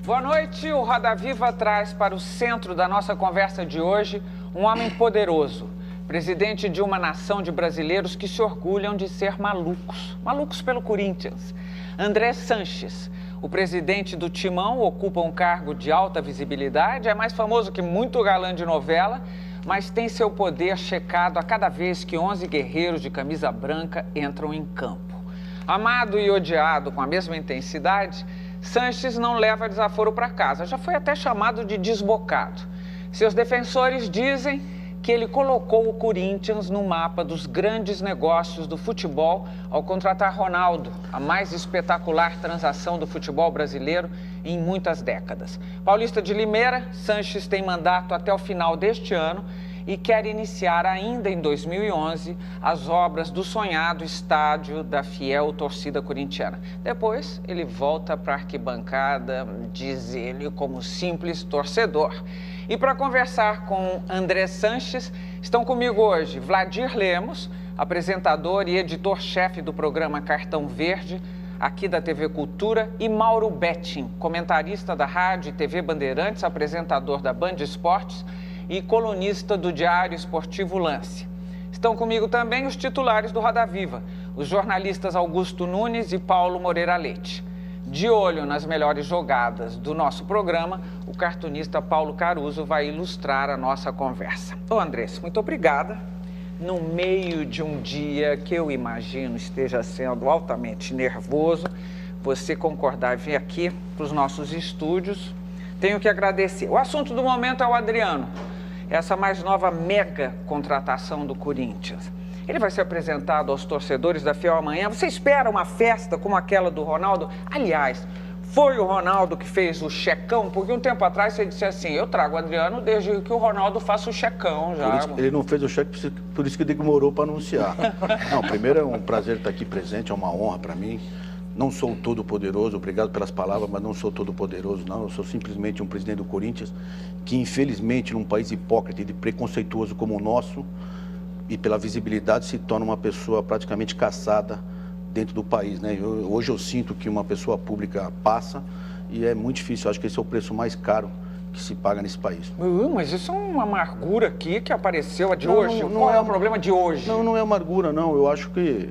Boa noite. O Roda Viva traz para o centro da nossa conversa de hoje um homem poderoso, presidente de uma nação de brasileiros que se orgulham de ser malucos. Malucos pelo Corinthians. André Sanches, o presidente do Timão, ocupa um cargo de alta visibilidade, é mais famoso que muito galã de novela, mas tem seu poder checado a cada vez que 11 guerreiros de camisa branca entram em campo. Amado e odiado com a mesma intensidade, Sanches não leva desaforo para casa, já foi até chamado de desbocado. Seus defensores dizem que ele colocou o Corinthians no mapa dos grandes negócios do futebol ao contratar Ronaldo, a mais espetacular transação do futebol brasileiro em muitas décadas. Paulista de Limeira, Sanches tem mandato até o final deste ano e quer iniciar ainda em 2011 as obras do sonhado estádio da fiel torcida corintiana. Depois, ele volta para a arquibancada, diz ele, como simples torcedor. E para conversar com André Sanches, estão comigo hoje Vladir Lemos, apresentador e editor-chefe do programa Cartão Verde, aqui da TV Cultura, e Mauro Betting, comentarista da Rádio e TV Bandeirantes, apresentador da Band Esportes e colunista do Diário Esportivo Lance. Estão comigo também os titulares do Roda Viva, os jornalistas Augusto Nunes e Paulo Moreira Leite. De olho nas melhores jogadas do nosso programa, o cartunista Paulo Caruso vai ilustrar a nossa conversa. Ô Andrés, muito obrigada. No meio de um dia que eu imagino esteja sendo altamente nervoso, você concordar em vir aqui para os nossos estúdios, tenho que agradecer. O assunto do momento é o Adriano, essa mais nova mega contratação do Corinthians. Ele vai ser apresentado aos torcedores da Fiel amanhã. Você espera uma festa como aquela do Ronaldo? Aliás, foi o Ronaldo que fez o checão? Porque um tempo atrás você disse assim, eu trago o Adriano desde que o Ronaldo faça o checão já. Ele não fez o cheque, por isso que demorou para anunciar. Não, primeiro é um prazer estar aqui presente, é uma honra para mim. Não sou todo-poderoso, obrigado pelas palavras, mas não sou todo-poderoso, não. Eu sou simplesmente um presidente do Corinthians que, infelizmente, num país hipócrita e preconceituoso como o nosso, e pela visibilidade, se torna uma pessoa praticamente caçada dentro do país, né? Hoje eu sinto que uma pessoa pública passa e é muito difícil. Eu acho que esse é o preço mais caro que se paga nesse país. Mas isso é uma amargura aqui que apareceu a de hoje. Qual é o problema de hoje? Não é amargura, não. Eu acho que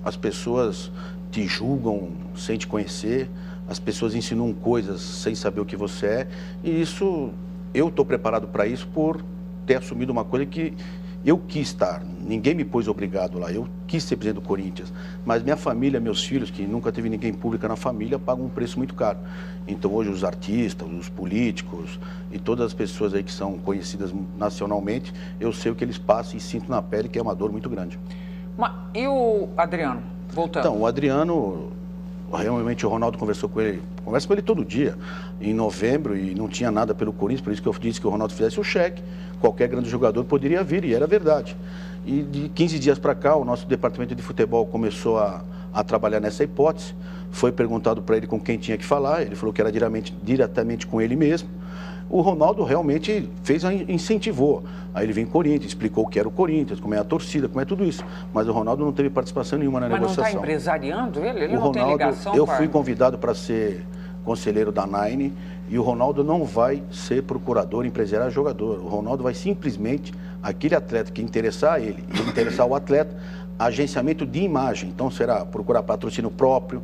as pessoas te julgam sem te conhecer, as pessoas ensinam coisas sem saber o que você é, e isso, eu estou preparado para isso por ter assumido uma coisa que eu quis estar, ninguém me pôs obrigado lá, eu quis ser presidente do Corinthians, mas minha família, meus filhos, que nunca teve ninguém pública na família, pagam um preço muito caro. Então hoje os artistas, os políticos e todas as pessoas aí que são conhecidas nacionalmente, eu sei o que eles passam e sinto na pele que é uma dor muito grande. E o Adriano? Voltando. Então, o Adriano, realmente o Ronaldo conversou com ele, conversa com ele todo dia, em novembro, e não tinha nada pelo Corinthians, por isso que eu disse que o Ronaldo fizesse o cheque, qualquer grande jogador poderia vir, e era verdade. E de 15 dias para cá, o nosso departamento de futebol começou a trabalhar nessa hipótese, foi perguntado para ele com quem tinha que falar, ele falou que era diretamente com ele mesmo. O Ronaldo realmente incentivou. Aí ele veio em Corinthians, explicou o que era o Corinthians, como é a torcida, como é tudo isso. Mas o Ronaldo não teve participação nenhuma na negociação. Mas não está empresariando ele? Ele não tem ligação? Eu fui convidado para ser conselheiro da Nine e o Ronaldo não vai ser procurador, empresário, jogador. O Ronaldo vai simplesmente, aquele atleta que interessar a ele e interessar o atleta, agenciamento de imagem. Então será procurar patrocínio próprio,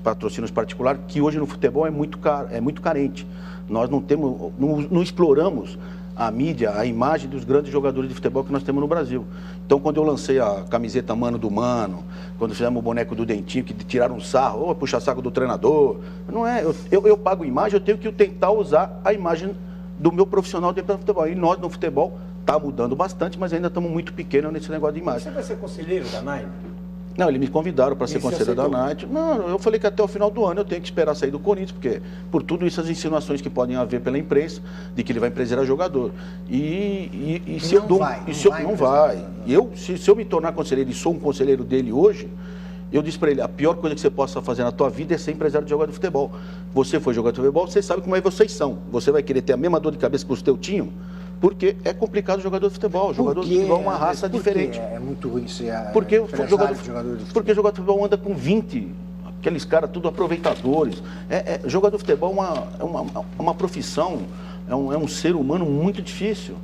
patrocínios particulares, que hoje no futebol é muito caro, é muito carente. Nós não exploramos a mídia, a imagem dos grandes jogadores de futebol que nós temos no Brasil. Então, quando eu lancei a camiseta Mano do Mano, quando fizemos o boneco do Dentinho, que tiraram um sarro, ou puxa saco do treinador, não é, eu pago imagem, eu tenho que tentar usar a imagem do meu profissional dentro do futebol. E nós, no futebol, está mudando bastante, mas ainda estamos muito pequenos nesse negócio de imagem. Você vai ser conselheiro da Nine? Não, eles me convidaram para ser conselheiro da Night. Não, eu falei que até o final do ano eu tenho que esperar sair do Corinthians, porque por tudo isso as insinuações que podem haver pela imprensa de que ele vai empresário jogador. E se eu dou, não vai. Se eu me tornar conselheiro e sou um conselheiro dele hoje, eu disse para ele, a pior coisa que você possa fazer na tua vida é ser empresário de jogador de futebol. Você foi jogador de futebol, você sabe como é que vocês são. Você vai querer ter a mesma dor de cabeça que os teus tinham? Porque é complicado o jogador de futebol. O jogador de futebol é uma raça diferente. É muito ruim ser porque o jogador de futebol. Porque o jogador de futebol anda com 20, aqueles caras tudo aproveitadores. Jogador de futebol é uma profissão, é um ser humano muito difícil,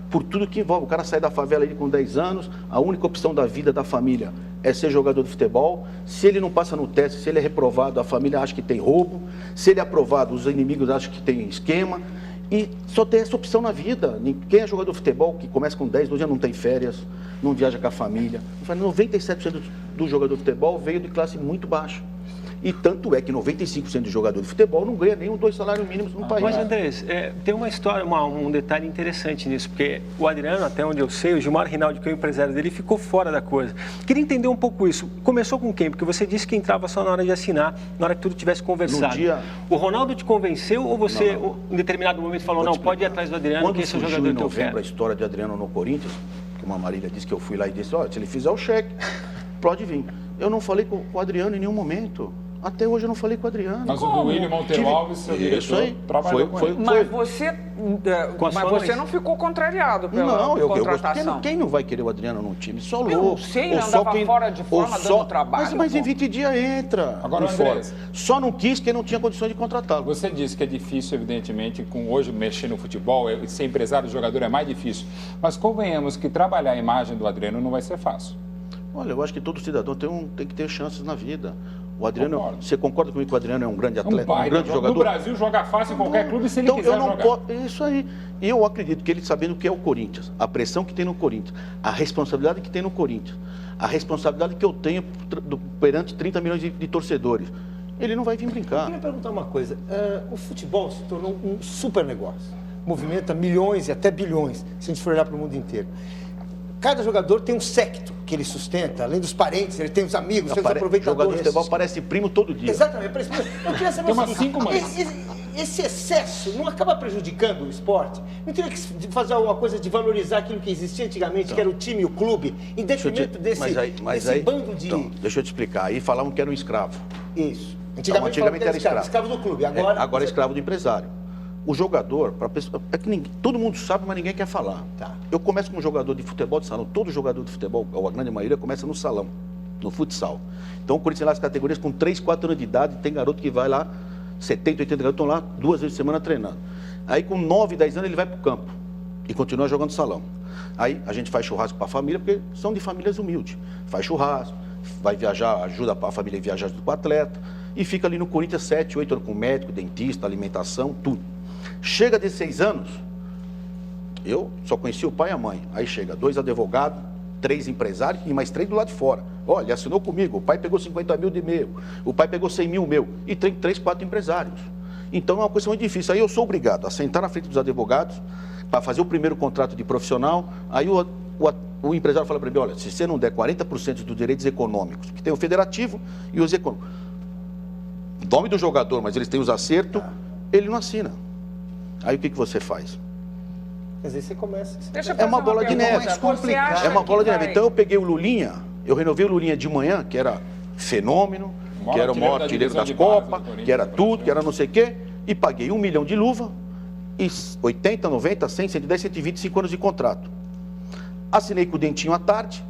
por tudo que envolve. O cara sai da favela aí com 10 anos, a única opção da vida da família é ser jogador de futebol. Se ele não passa no teste, se ele é reprovado, a família acha que tem roubo. Se ele é aprovado, os inimigos acham que tem esquema. E só tem essa opção na vida. Quem é jogador de futebol, que começa com 10, 12 anos, não tem férias, não viaja com a família. 97% do jogador de futebol veio de classe muito baixa. E tanto é que 95% de jogador de futebol não ganha nem 2 salários mínimos no país. Mas, Andrés, tem uma história, um detalhe interessante nisso, porque o Adriano, até onde eu sei, o Gilmar Rinaldi, que é o empresário dele, ficou fora da coisa. Queria entender um pouco isso. Começou com quem? Porque você disse que entrava só na hora de assinar, na hora que tudo tivesse conversado. O Ronaldo te convenceu ou você, em determinado momento, falou, não, pode ir atrás do Adriano, que esse é o jogador que eu quero? A história de Adriano no Corinthians, que uma Marília disse que eu fui lá e disse, olha, se ele fizer o cheque, pode vir. Eu não falei com o Adriano em nenhum momento. Até hoje eu não falei com o Adriano. Mas o Duílio Monteiro Alves, seu diretor, trabalhou com ele. Mas você não ficou contrariado pela contratação? Quem não vai querer o Adriano num time? Só louco. Eu não sei, ele andava fora de forma, dando trabalho. Mas em 20 dias entra. Agora, Andrés, só não quis quem não tinha condições de contratá-lo. Você disse que é difícil, evidentemente, com hoje mexer no futebol, ser empresário, jogador é mais difícil. Mas convenhamos que trabalhar a imagem do Adriano não vai ser fácil. Olha, eu acho que todo cidadão tem que ter chances na vida. O Adriano, você concorda comigo que o Adriano é um grande atleta, um grande jogador? No Brasil joga fácil em qualquer clube se ele quiser jogar. Isso aí. E eu acredito que ele, sabendo o que é o Corinthians, a pressão que tem no Corinthians, a responsabilidade que tem no Corinthians, a responsabilidade que eu tenho perante 30 milhões de torcedores, ele não vai vir brincar. Eu queria perguntar uma coisa. O futebol se tornou um super negócio. Movimenta milhões e até bilhões, se a gente for olhar para o mundo inteiro. Cada jogador tem um séquito que ele sustenta, além dos parentes, ele tem os amigos, tem os aproveitadores. Jogador de futebol parece primo todo dia. Exatamente, parece primo. Eu queria saber o seguinte, esse excesso não acaba prejudicando o esporte? Não teria que fazer alguma coisa de valorizar aquilo que existia antigamente, que era o time e o clube, em detrimento desse bando de... Então, deixa eu te explicar. Aí falavam que era um escravo. Isso. Antigamente era escravo. Escravo do clube. Agora é escravo do empresário. O jogador, é que todo mundo sabe, mas ninguém quer falar. Tá. Eu começo com um jogador de futebol de salão. Todo jogador de futebol, ou a grande maioria, começa no salão, no futsal. Então o Corinthians tem lá as categorias com 3, 4 anos de idade, tem garoto que vai lá, 70, 80 garotos estão lá 2 vezes por semana treinando. Aí com 9, 10 anos ele vai para o campo e continua jogando salão. Aí a gente faz churrasco para a família, porque são de famílias humildes. Faz churrasco, vai viajar, ajuda a família a viajar junto com o atleta e fica ali no Corinthians 7, 8 anos com médico, dentista, alimentação, tudo. Chega de 6 anos, eu só conheci o pai e a mãe. Aí chega 2 advogados, 3 empresários e mais 3 do lado de fora. Olha, assinou comigo, o pai pegou 50 mil de meu, o pai pegou 100 mil meu. E tem 3, 4 empresários. Então é uma coisa muito difícil. Aí eu sou obrigado a sentar na frente dos advogados para fazer o primeiro contrato de profissional. Aí o empresário fala para mim, olha, se você não der 40% dos direitos econômicos, que tem o federativo e os econômicos, nome do jogador, mas eles têm os acertos, ele não assina. Aí o que você faz? Quer dizer, você começa... É uma bola de neve. É uma bola de neve. Então eu peguei o Lulinha, eu renovei o Lulinha de manhã, que era fenômeno, que era o maior artilheiro das Copas, que era tudo, que era não sei o quê, e paguei 1 milhão de luva, e 80, 90, 100, 110, 125 anos de contrato. Assinei com o Dentinho à tarde,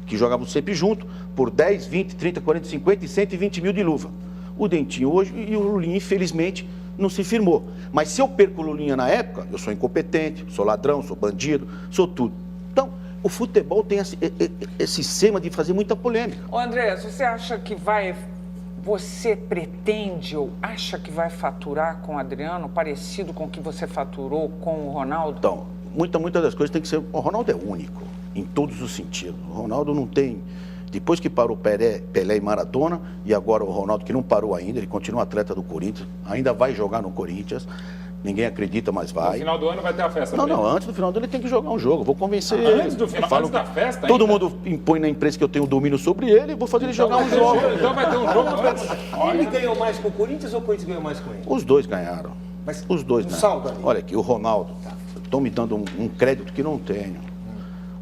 que jogávamos sempre junto, por 10, 20, 30, 40, 50 e 120 mil de luva. O Dentinho hoje e o Lulinha, infelizmente, não se firmou. Mas se eu perco o Lulinha na época, eu sou incompetente, sou ladrão, sou bandido, sou tudo. Então, o futebol tem esse sistema de fazer muita polêmica. Ô André, você acha que você pretende ou acha que vai faturar com o Adriano parecido com o que você faturou com o Ronaldo? Então, muitas das coisas tem que ser... O Ronaldo é único, em todos os sentidos. O Ronaldo não tem... Depois que parou Pelé e Maradona, e agora o Ronaldo, que não parou ainda, ele continua atleta do Corinthians, ainda vai jogar no Corinthians, ninguém acredita, mas vai. No final do ano vai ter a festa. Não, antes do final do ano ele tem que jogar um jogo, vou convencer ele. Antes da festa todo mundo impõe na imprensa que eu tenho domínio sobre ele, e vou fazer ele jogar um jogo. Então vai ter um jogo antes. Ele ganhou mais com o Corinthians ou o Corinthians ganhou mais com ele? Os dois ganharam. Mas os dois ganharam. Saldo ali. Olha aqui, o Ronaldo, estão me dando um crédito que não tenho.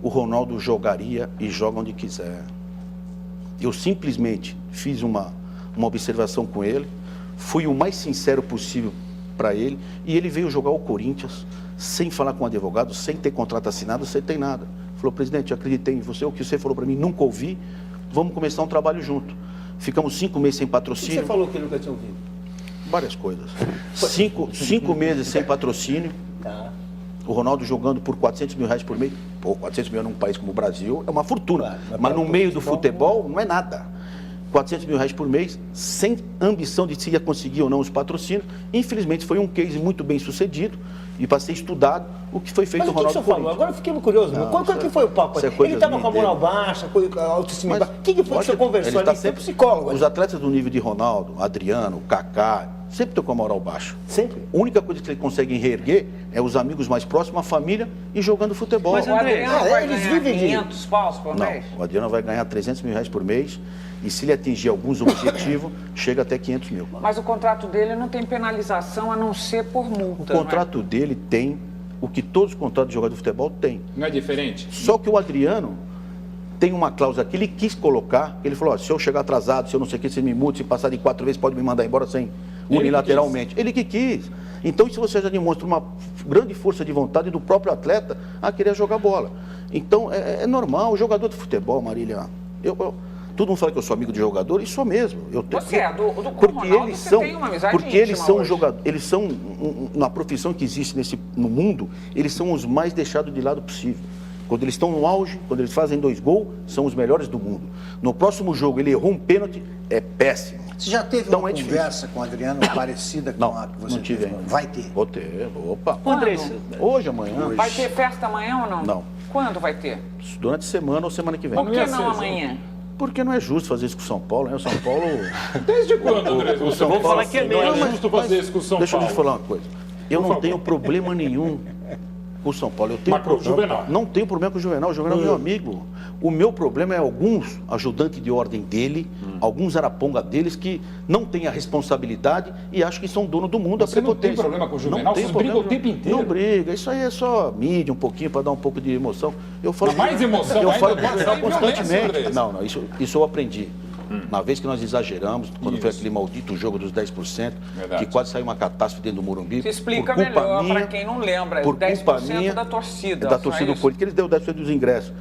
O Ronaldo jogaria e joga onde quiser. Eu simplesmente fiz uma observação com ele, fui o mais sincero possível para ele, e ele veio jogar o Corinthians sem falar com o advogado, sem ter contrato assinado, sem ter nada. Falou, presidente, eu acreditei em você, o que você falou para mim, nunca ouvi, vamos começar um trabalho junto. Ficamos 5 meses sem O que patrocínio. você falou que nunca tinha ouvido? Várias coisas. 5 meses sem patrocínio. Tá. O Ronaldo jogando por R$400 mil por mês. Pô, 400 mil num país como o Brasil é uma fortuna. Claro, mas no meio do futebol não é nada. R$400 mil por mês, sem ambição de se ia conseguir ou não os patrocínios. Infelizmente foi um case muito bem sucedido e para ser estudado o que foi feito Mas no o que Ronaldo você falou? Corinthians. Agora eu fiquei curioso. Não, Qual que foi o papo? isso é Ele coisa estava com a moral dele. baixa, com a autoestima baixa. O que foi que você lógico, conversou ele ali? tá Você é psicólogo. Os atletas do nível de Ronaldo, Adriano, Kaká, sempre estão com a moral baixa. Sempre? A única coisa que eles conseguem reerguer é os amigos mais próximos, a família e jogando futebol. Mas, O Adriano vai eles ganhar vivem de- 500 paus por mês? Não, o Adriano vai ganhar R$300 mil por mês e se ele atingir alguns objetivos, chega até 500 mil. Mas o contrato dele não tem penalização a não ser por multa. O contrato dele tem o que todos os contratos de jogador de futebol têm. Não é diferente? Só que o Adriano tem uma cláusula que ele quis colocar, que ele falou, ó, se eu chegar atrasado, se eu não sei o que, você me muda, se passar de 4 vezes, pode me mandar embora sem unilateralmente. Ele que quis. Então, isso você já demonstra uma grande força de vontade do próprio atleta a querer jogar bola. Então, é normal, o jogador de futebol, Marília, todo mundo fala que eu sou amigo de jogador, e sou mesmo. Você é do porque Ronaldo, eles você são, tem uma amizade porque eles íntima são hoje. jogadores, eles são na profissão que existe no mundo, eles são os mais deixados de lado possível. Quando eles estão no auge, quando eles fazem 2 gols, são os melhores do mundo. No próximo jogo ele errou um pênalti, é péssimo. Você já teve Então uma é conversa com o Adriano parecida com Não, a que você não tive teve? ainda. Vai ter. Vou ter, opa. André, Hoje, amanhã, Vai ter festa amanhã ou não? Não. Quando vai ter? durante a semana ou semana que vem. Por não que ia não ser, amanhã? Porque não é justo fazer isso com o São Paulo, né? O São Paulo... Desde quando, André? Você São vai Paulo- falar que é Não, meio mas- justo fazer isso com o São Deixa eu Paulo? te falar uma coisa. Eu Por não favor. tenho problema nenhum com o São Paulo. Eu tenho Mas com o Juvenal? Não tenho problema com o Juvenal. O Juvenal é meu amigo. O meu problema é alguns ajudantes de ordem dele, alguns araponga deles que não têm a responsabilidade e acham que são dono do mundo. Você a não tem prepotência. problema com o Juvenal? Não tem Vocês brigam problema. o tempo inteiro? Não briga. Isso aí é só mídia um pouquinho para dar um pouco de emoção. Eu falo, Mas mais emoção eu ainda, falo pode com o ser Juvenal violência, constantemente. André. Não, isso eu aprendi. Na vez que nós exageramos, quando foi aquele maldito jogo dos 10%, Verdade. que quase saiu uma catástrofe dentro do Morumbi. Se explica por culpa melhor minha, para quem não lembra. por 10% culpa minha, da torcida. da só torcida do isso. Corinthians, que eles deu 10% dos ingressos.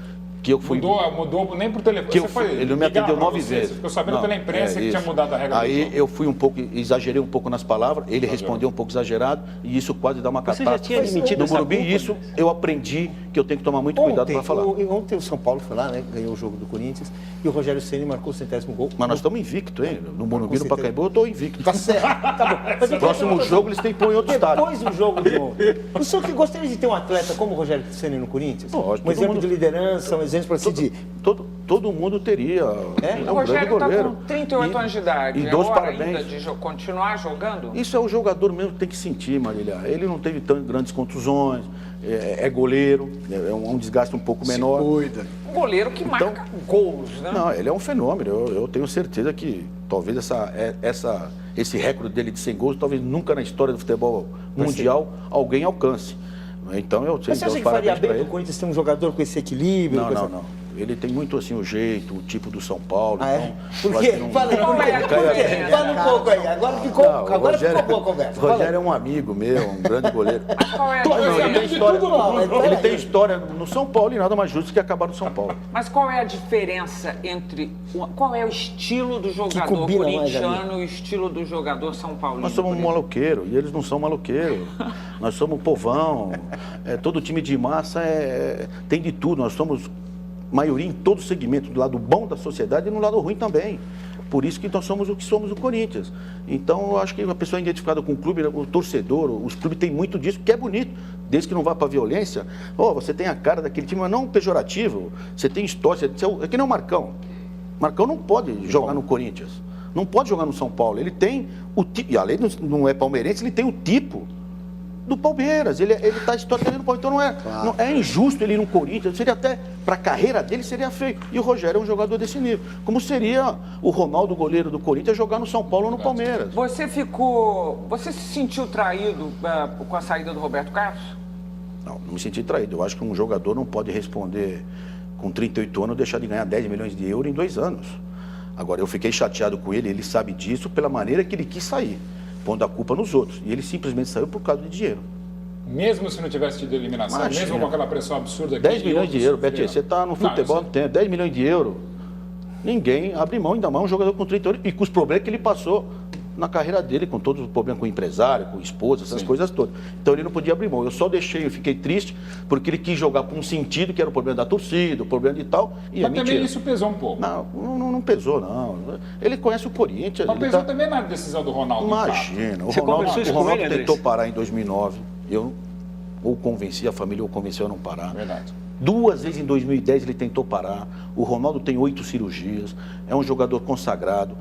Que eu fui. Mudou nem por telefone. Que eu Você foi ele me ligar atendeu pra 9 você, vezes. Você ficou sabendo Não, pela imprensa que tinha isso. mudado a regra do Aí jogo. eu fui um pouco, exagerei um pouco nas palavras, ele respondeu um pouco exagerado e isso quase dá uma Você catástrofe. já tinha admitido no essa Morumbi, culpa? isso eu aprendi que eu tenho que tomar muito cuidado para falar. Ontem o São Paulo foi lá, né? Ganhou o jogo do Corinthians e o Rogério Ceni marcou o 100º gol. Mas nós estamos invictos, hein? No Morumbi, no certeza. Pacaembu, eu estou invicto. Tá certo, tá bom. Mas eu Próximo quero- jogo eles têm que pôr em outro estádio. Depois do jogo de ontem, o senhor que gostaria de ter um atleta como o Rogério Ceni no Corinthians? Lógico, Um todo exemplo mundo- de liderança, um exemplo para seguir. Todo mundo teria. O um grande Rogério está goleiro. com 38 anos de idade. E É dou os hora parabéns. ainda de continuar jogando? Isso é o jogador mesmo que tem que sentir, Marília. Ele não teve tão grandes contusões, é goleiro, é um desgaste um pouco menor. Cuida. Um goleiro que marca gols, né? Não, ele é um fenômeno. Eu tenho certeza que talvez esse recorde dele de 100 gols, talvez nunca na história do futebol mundial alguém alcance. Então eu sei Mas você acha os que faria parabéns bem para para o ele. Corinthians ter um jogador com esse equilíbrio? com essa- Não. Ele tem muito assim o jeito, o tipo do São Paulo. Ah, é? então, Por eu quê? acho que não- Fala aí, Qual por quê? é a Por quê? diferença? Fala um pouco aí. Agora ficou, Não, o agora Rogério- ficou boa a conversa. O Fala aí. Rogério é um amigo meu, um grande goleiro. Qual é a Não, ele diferença? tem história, Não, ele tem história no São Paulo e nada mais justo que acabar no São Paulo. Mas qual é a diferença entre... Qual é o estilo do jogador combina mais corintiano e o estilo do jogador São Paulino? Nós somos por exemplo? maloqueiros e eles não são maloqueiros. Nós somos povão. Todo time de massa tem de tudo. Nós somos maioria em todo segmento, do lado bom da sociedade e no lado ruim também. Por isso que nós somos o que somos o Corinthians. Então, eu acho que a pessoa identificada com o clube, o torcedor, os clubes têm muito disso, que é bonito, desde que não vá para a violência. Você tem a cara daquele time, mas não pejorativo. Você tem história, é que nem o Marcão. Marcão não pode jogar no Corinthians. Não pode jogar no São Paulo. Ele tem o tipo, e além de não é palmeirense, ele tem o tipo do Palmeiras. Ele está historicamente no Palmeiras. Então não é injusto ele ir no Corinthians. Seria até, para a carreira dele, seria feio. E o Rogério é um jogador desse nível. Como seria o Ronaldo, goleiro do Corinthians, jogar no São Paulo ou no Palmeiras? Você se sentiu traído com a saída do Roberto Carlos? Não me senti traído. Eu acho que um jogador não pode responder com 38 anos deixar de ganhar 10 milhões de euros em 2 anos. Agora, eu fiquei chateado com ele sabe disso pela maneira que ele quis sair, pondo a culpa nos outros. E ele simplesmente saiu por causa de dinheiro. Mesmo se não tivesse tido eliminação, Imagina. mesmo com aquela pressão absurda que 10 milhões de euros, sofreram. Betinho, você está no Não, futebol, eu não sei. tem 10 milhões de euros. Ninguém abre mão, ainda mais um jogador com 30 anos e com os problemas que ele passou na carreira dele, com todos os problemas com o empresário, com a esposa, essas coisas todas. Então ele não podia abrir mão. Eu só deixei, eu fiquei triste, porque ele quis jogar com um sentido, que era o problema da torcida, o problema de tal, e Mas também isso pesou um pouco. Não pesou, não. Ele conhece o Corinthians. Mas pesou também na decisão do Ronaldo. Imagina, o Você conversou isso com Ronaldo ele, tentou Andrés? parar em 2009. Eu ou convenci, a família ou convenceu a não parar. Verdade. 2 vezes em 2010 ele tentou parar. O Ronaldo tem 8 cirurgias, é um jogador consagrado.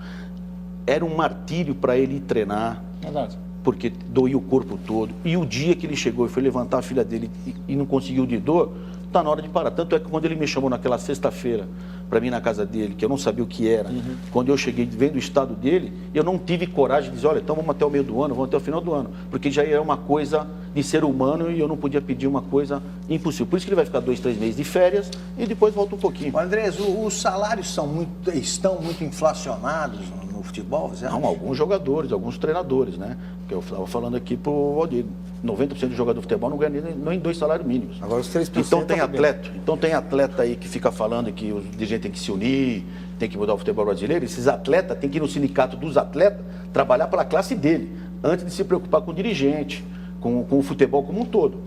Era um martírio para ele ir treinar, Verdade. porque doía o corpo todo. E o dia que ele chegou e foi levantar a filha dele e não conseguiu de dor, está na hora de parar. Tanto é que quando ele me chamou naquela sexta-feira para mim na casa dele, que eu não sabia o que era, quando eu cheguei vendo o estado dele, eu não tive coragem de dizer, olha, então vamos até o meio do ano, vamos até o final do ano, porque já é uma coisa de ser humano e eu não podia pedir uma coisa impossível. Por isso que ele vai ficar 2, 3 meses de férias e depois volta um pouquinho. Andrés, os salários estão muito inflacionados no futebol? Zé? Não, alguns jogadores, alguns treinadores, né? Que eu estava falando aqui para o Valdir. 90% do jogador de futebol não ganha nem 2 salários mínimos. Agora os 3% Então tem atleta aí que fica falando que os dirigentes têm que se unir, tem que mudar o futebol brasileiro. Esses atletas têm que ir no sindicato dos atletas trabalhar pela classe dele, antes de se preocupar com o dirigente, com o futebol como um todo.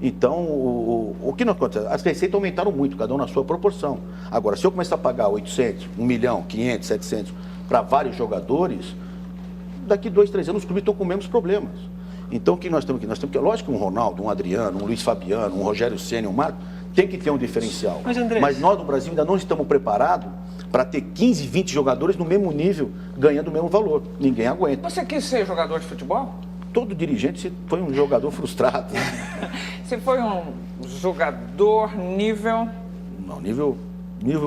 Então, o que não acontece? As receitas aumentaram muito, cada um na sua proporção. Agora, se eu começar a pagar 800, 1 milhão, 500, 700 para vários jogadores, daqui 2, 3 anos os clubes estão com os mesmos problemas. Então, o que nós temos aqui? Nós temos que, lógico que um Ronaldo, um Adriano, um Luiz Fabiano, um Rogério Ceni, um Marco, tem que ter um diferencial. Mas nós no Brasil ainda não estamos preparados para ter 15, 20 jogadores no mesmo nível, ganhando o mesmo valor. Ninguém aguenta. Você quis ser jogador de futebol? Todo dirigente foi um jogador frustrado. Você foi um jogador nível... Não, nível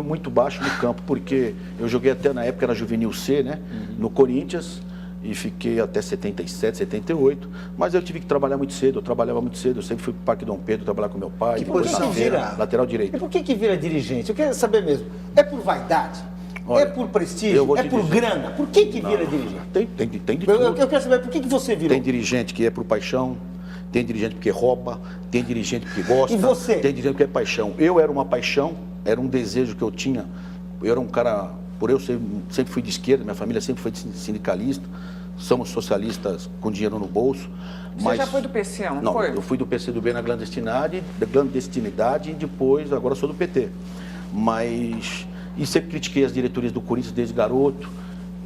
muito baixo no campo, porque eu joguei até na época na Juvenil C, né? No Corinthians, e fiquei até 77, 78, mas eu tive que trabalhar muito cedo, eu trabalhava muito cedo, eu sempre fui para o Parque Dom Pedro trabalhar com meu pai, E por que que vira? lateral E direito. por que vira dirigente? Eu quero saber mesmo. É por vaidade? Olha, é por eu prestígio? vou É te por dizer. grana? Por que vira dirigente? Tem de Eu tudo. quero saber por que você virou. Tem dirigente que é por paixão, tem dirigente porque rouba, tem dirigente porque gosta, E você? tem dirigente que é paixão. Eu era uma paixão, era um desejo que eu tinha. Eu era um cara, por eu sempre fui de esquerda, minha família sempre foi sindicalista, somos socialistas com dinheiro no bolso. Você já foi do PC, não foi? Eu fui do PCdoB na clandestinidade e depois, agora sou do PT. Mas, e sempre critiquei as diretorias do Corinthians desde garoto.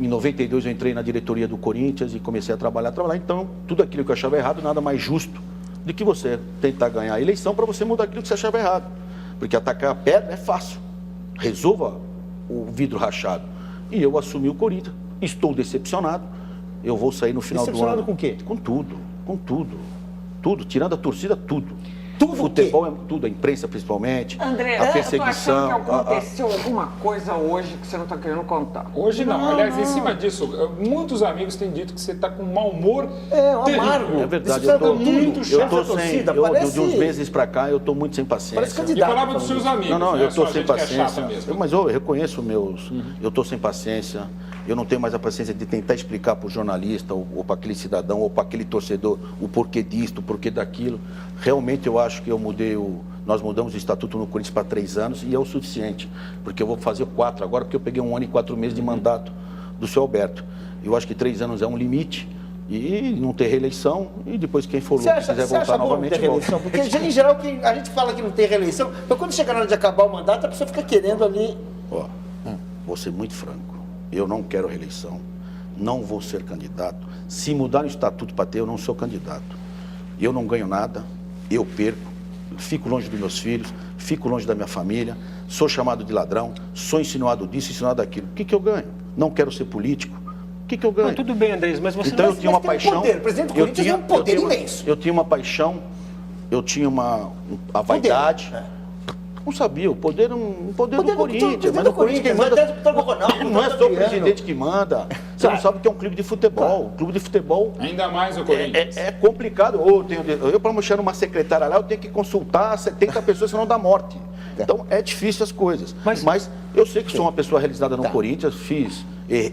Em 92 eu entrei na diretoria do Corinthians e comecei a trabalhar. Então, tudo aquilo que eu achava errado, nada mais justo do que você tentar ganhar a eleição para você mudar aquilo que você achava errado. Porque atacar a pedra é fácil. Resolva o vidro rachado. E eu assumi o Corinthians. Estou decepcionado. Eu vou sair no final do ano. Decepcionado com o quê? Com tudo, com tudo. Tudo, tirando a torcida, tudo. Tudo o Futebol é tudo, a imprensa principalmente, André, a eu tô perseguição. achando que aconteceu alguma coisa hoje que você não está querendo contar. Hoje não. Aliás, em cima disso, muitos amigos têm dito que você está com um mau humor. É, um terrível. amargo. É verdade, Isso eu tô muito chato eu a tô sem, torcida, eu, parece- de uns meses pra cá, eu tô muito sem paciência. Parece E candidato. falava dos seus amigos. Não, né? eu tô Só sem gente que é chata paciência. mesmo. Mas eu reconheço meus. Eu tô sem paciência. Eu não tenho mais a paciência de tentar explicar para o jornalista, ou para aquele cidadão, ou para aquele torcedor, o porquê disto, o porquê daquilo. Realmente eu acho que nós mudamos o estatuto no Corinthians para 3 anos e é o suficiente. Porque eu vou fazer 4 agora, porque eu peguei 1 ano e 4 meses de mandato do seu Alberto. Eu acho que 3 anos é um limite. E não ter reeleição, e depois quem for louco quiser voltar novamente, ter volta. reeleição? Porque, em geral, a gente fala que não tem reeleição, mas quando chegar na hora de acabar o mandato, a pessoa fica querendo ali... Ó, vou ser muito franco. Eu não quero reeleição. Não vou ser candidato. Se mudar o estatuto para ter, eu não sou candidato. Eu não ganho nada, eu perco, fico longe dos meus filhos, fico longe da minha família, sou chamado de ladrão, sou insinuado disso, insinuado daquilo. O que eu ganho? Não quero ser político. O que eu ganho? Não, tudo bem, Andrés, mas você Então não... eu tinha uma tem um paixão. poder. O presidente do Corinthians tem um poder imenso. Eu tinha uma paixão, eu tinha a vaidade. Não sabia, o poder do Corinthians, mas no Corinthians quem manda não é só o presidente que manda. Você não sabe o que é um clube de futebol. O clube de futebol Ainda mais o Corinthians. é complicado. Eu para mexer numa secretária lá, eu tenho que consultar 70 pessoas, senão dá morte. Então é difícil as coisas. Mas eu sei que sou uma pessoa realizada no Corinthians, fiz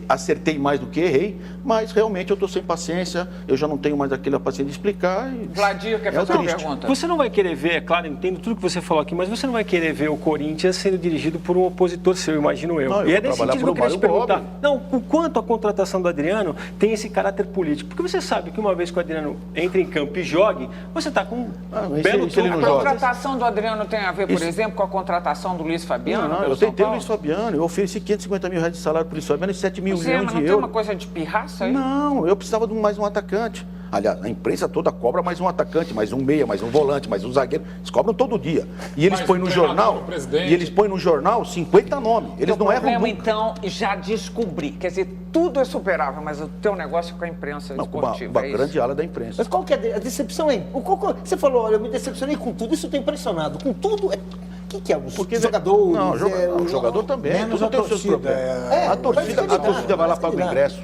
acertei mais do que errei, mas realmente eu estou sem paciência, eu já não tenho mais aquela paciência de explicar. Vladir, quer fazer uma pergunta? Você não vai querer ver, é claro, entendo tudo que você falou aqui, mas você não vai querer ver o Corinthians sendo dirigido por um opositor seu, imagino eu. Não, e é nesse sentido que eu queria te perguntar. Bob. Não, o quanto a contratação do Adriano tem esse caráter político? Porque você sabe que uma vez que o Adriano entra em campo e jogue, você está com um belo se ele não A joga. contratação do Adriano tem a ver, por exemplo, com a contratação do Luiz Fabiano? Não, pelo eu São tentei o Paulo? Luiz Fabiano, eu ofereci 550 mil reais de salário para o Luiz Fabiano e 7 mil Mas milhões não de tem euros. uma coisa de pirraça aí? Não, eu precisava de mais um atacante. Aliás, a imprensa toda cobra mais um atacante, mais um meia, mais um volante, mais um zagueiro. Eles cobram todo dia. E eles Mais põem um no treinador, jornal. o presidente. E eles põem no jornal 50 nomes. Eles não erram problema, nunca. então, já descobri. Quer dizer, tudo é superável, mas o teu negócio é com a imprensa Não, esportiva. uma é isso? grande ala da imprensa. Mas qual que é a decepção, hein? Você falou, olha, eu me decepcionei com tudo, isso eu tô impressionado. Com tudo, o que é? Os jogadores? Não, o jogador também. menos Tudo a tem os seus torcida, problemas. A torcida vai lá, paga o ingresso,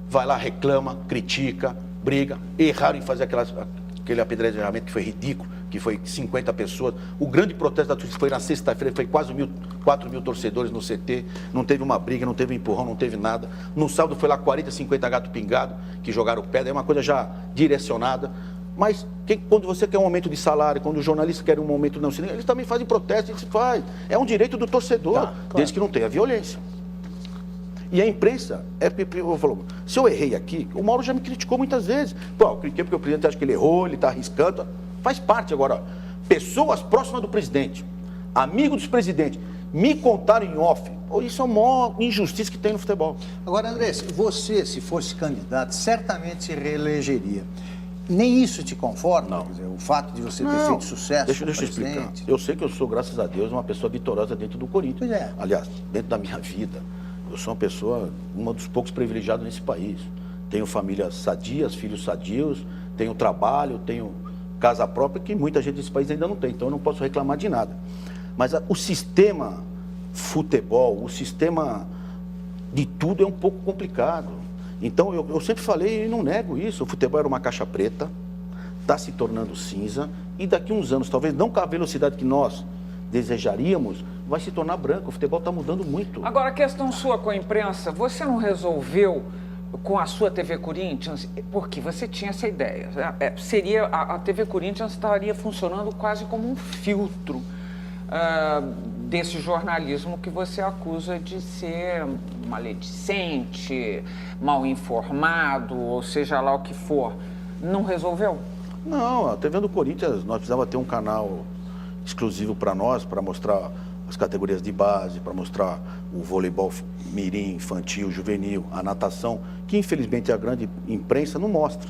vai lá, reclama, critica, briga. Erraram em fazer aquele apedrejamento que foi ridículo, que foi 50 pessoas. O grande protesto da torcida foi na sexta-feira, foi quase 4 mil torcedores no CT. Não teve uma briga, não teve um empurrão, não teve nada. No sábado foi lá 40, 50 gato pingado, que jogaram pedra. É uma coisa já direcionada. Mas quando você quer um aumento de salário, quando os jornalistas querem um aumento não, eles também fazem protesto, eles fazem. É um direito do torcedor, Claro. desde que não tenha violência. E a imprensa, eu falo, se eu errei aqui, o Mauro já me criticou muitas vezes. Pô, eu critiquei porque o presidente acha que ele errou, ele está arriscando. Faz parte agora. Pessoas próximas do presidente, amigos dos presidentes, me contaram em off. Pô, isso é a maior injustiça que tem no futebol. Agora, André, você, se fosse candidato, certamente se reelegeria. Nem isso te conforta? Não. Quer dizer, o fato de você ter Não. feito sucesso Deixa eu como explicar. presidente? Eu sei que eu sou, graças a Deus, uma pessoa vitoriosa dentro do Corinthians. Pois é. Aliás, dentro da minha vida, eu sou uma pessoa, uma dos poucos privilegiados nesse país. Tenho famílias sadias, filhos sadios, tenho trabalho, tenho casa própria, que muita gente desse país ainda não tem. Então eu não posso reclamar de nada. Mas o sistema futebol, o sistema de tudo é um pouco complicado. Então, eu sempre falei e não nego isso, o futebol era uma caixa preta, está se tornando cinza, e daqui a uns anos, talvez não com a velocidade que nós desejaríamos, vai se tornar branco. O futebol está mudando muito. Agora, a questão sua com a imprensa, você não resolveu com a sua TV Corinthians, porque você tinha essa ideia, né? A TV Corinthians estaria funcionando quase como um filtro desse jornalismo que você acusa de ser maledicente, mal informado, ou seja lá o que for. Não resolveu? Não, a TV do Corinthians, nós precisávamos ter um canal exclusivo para nós, para mostrar as categorias de base, para mostrar o voleibol mirim, infantil, juvenil, a natação, que infelizmente a grande imprensa não mostra.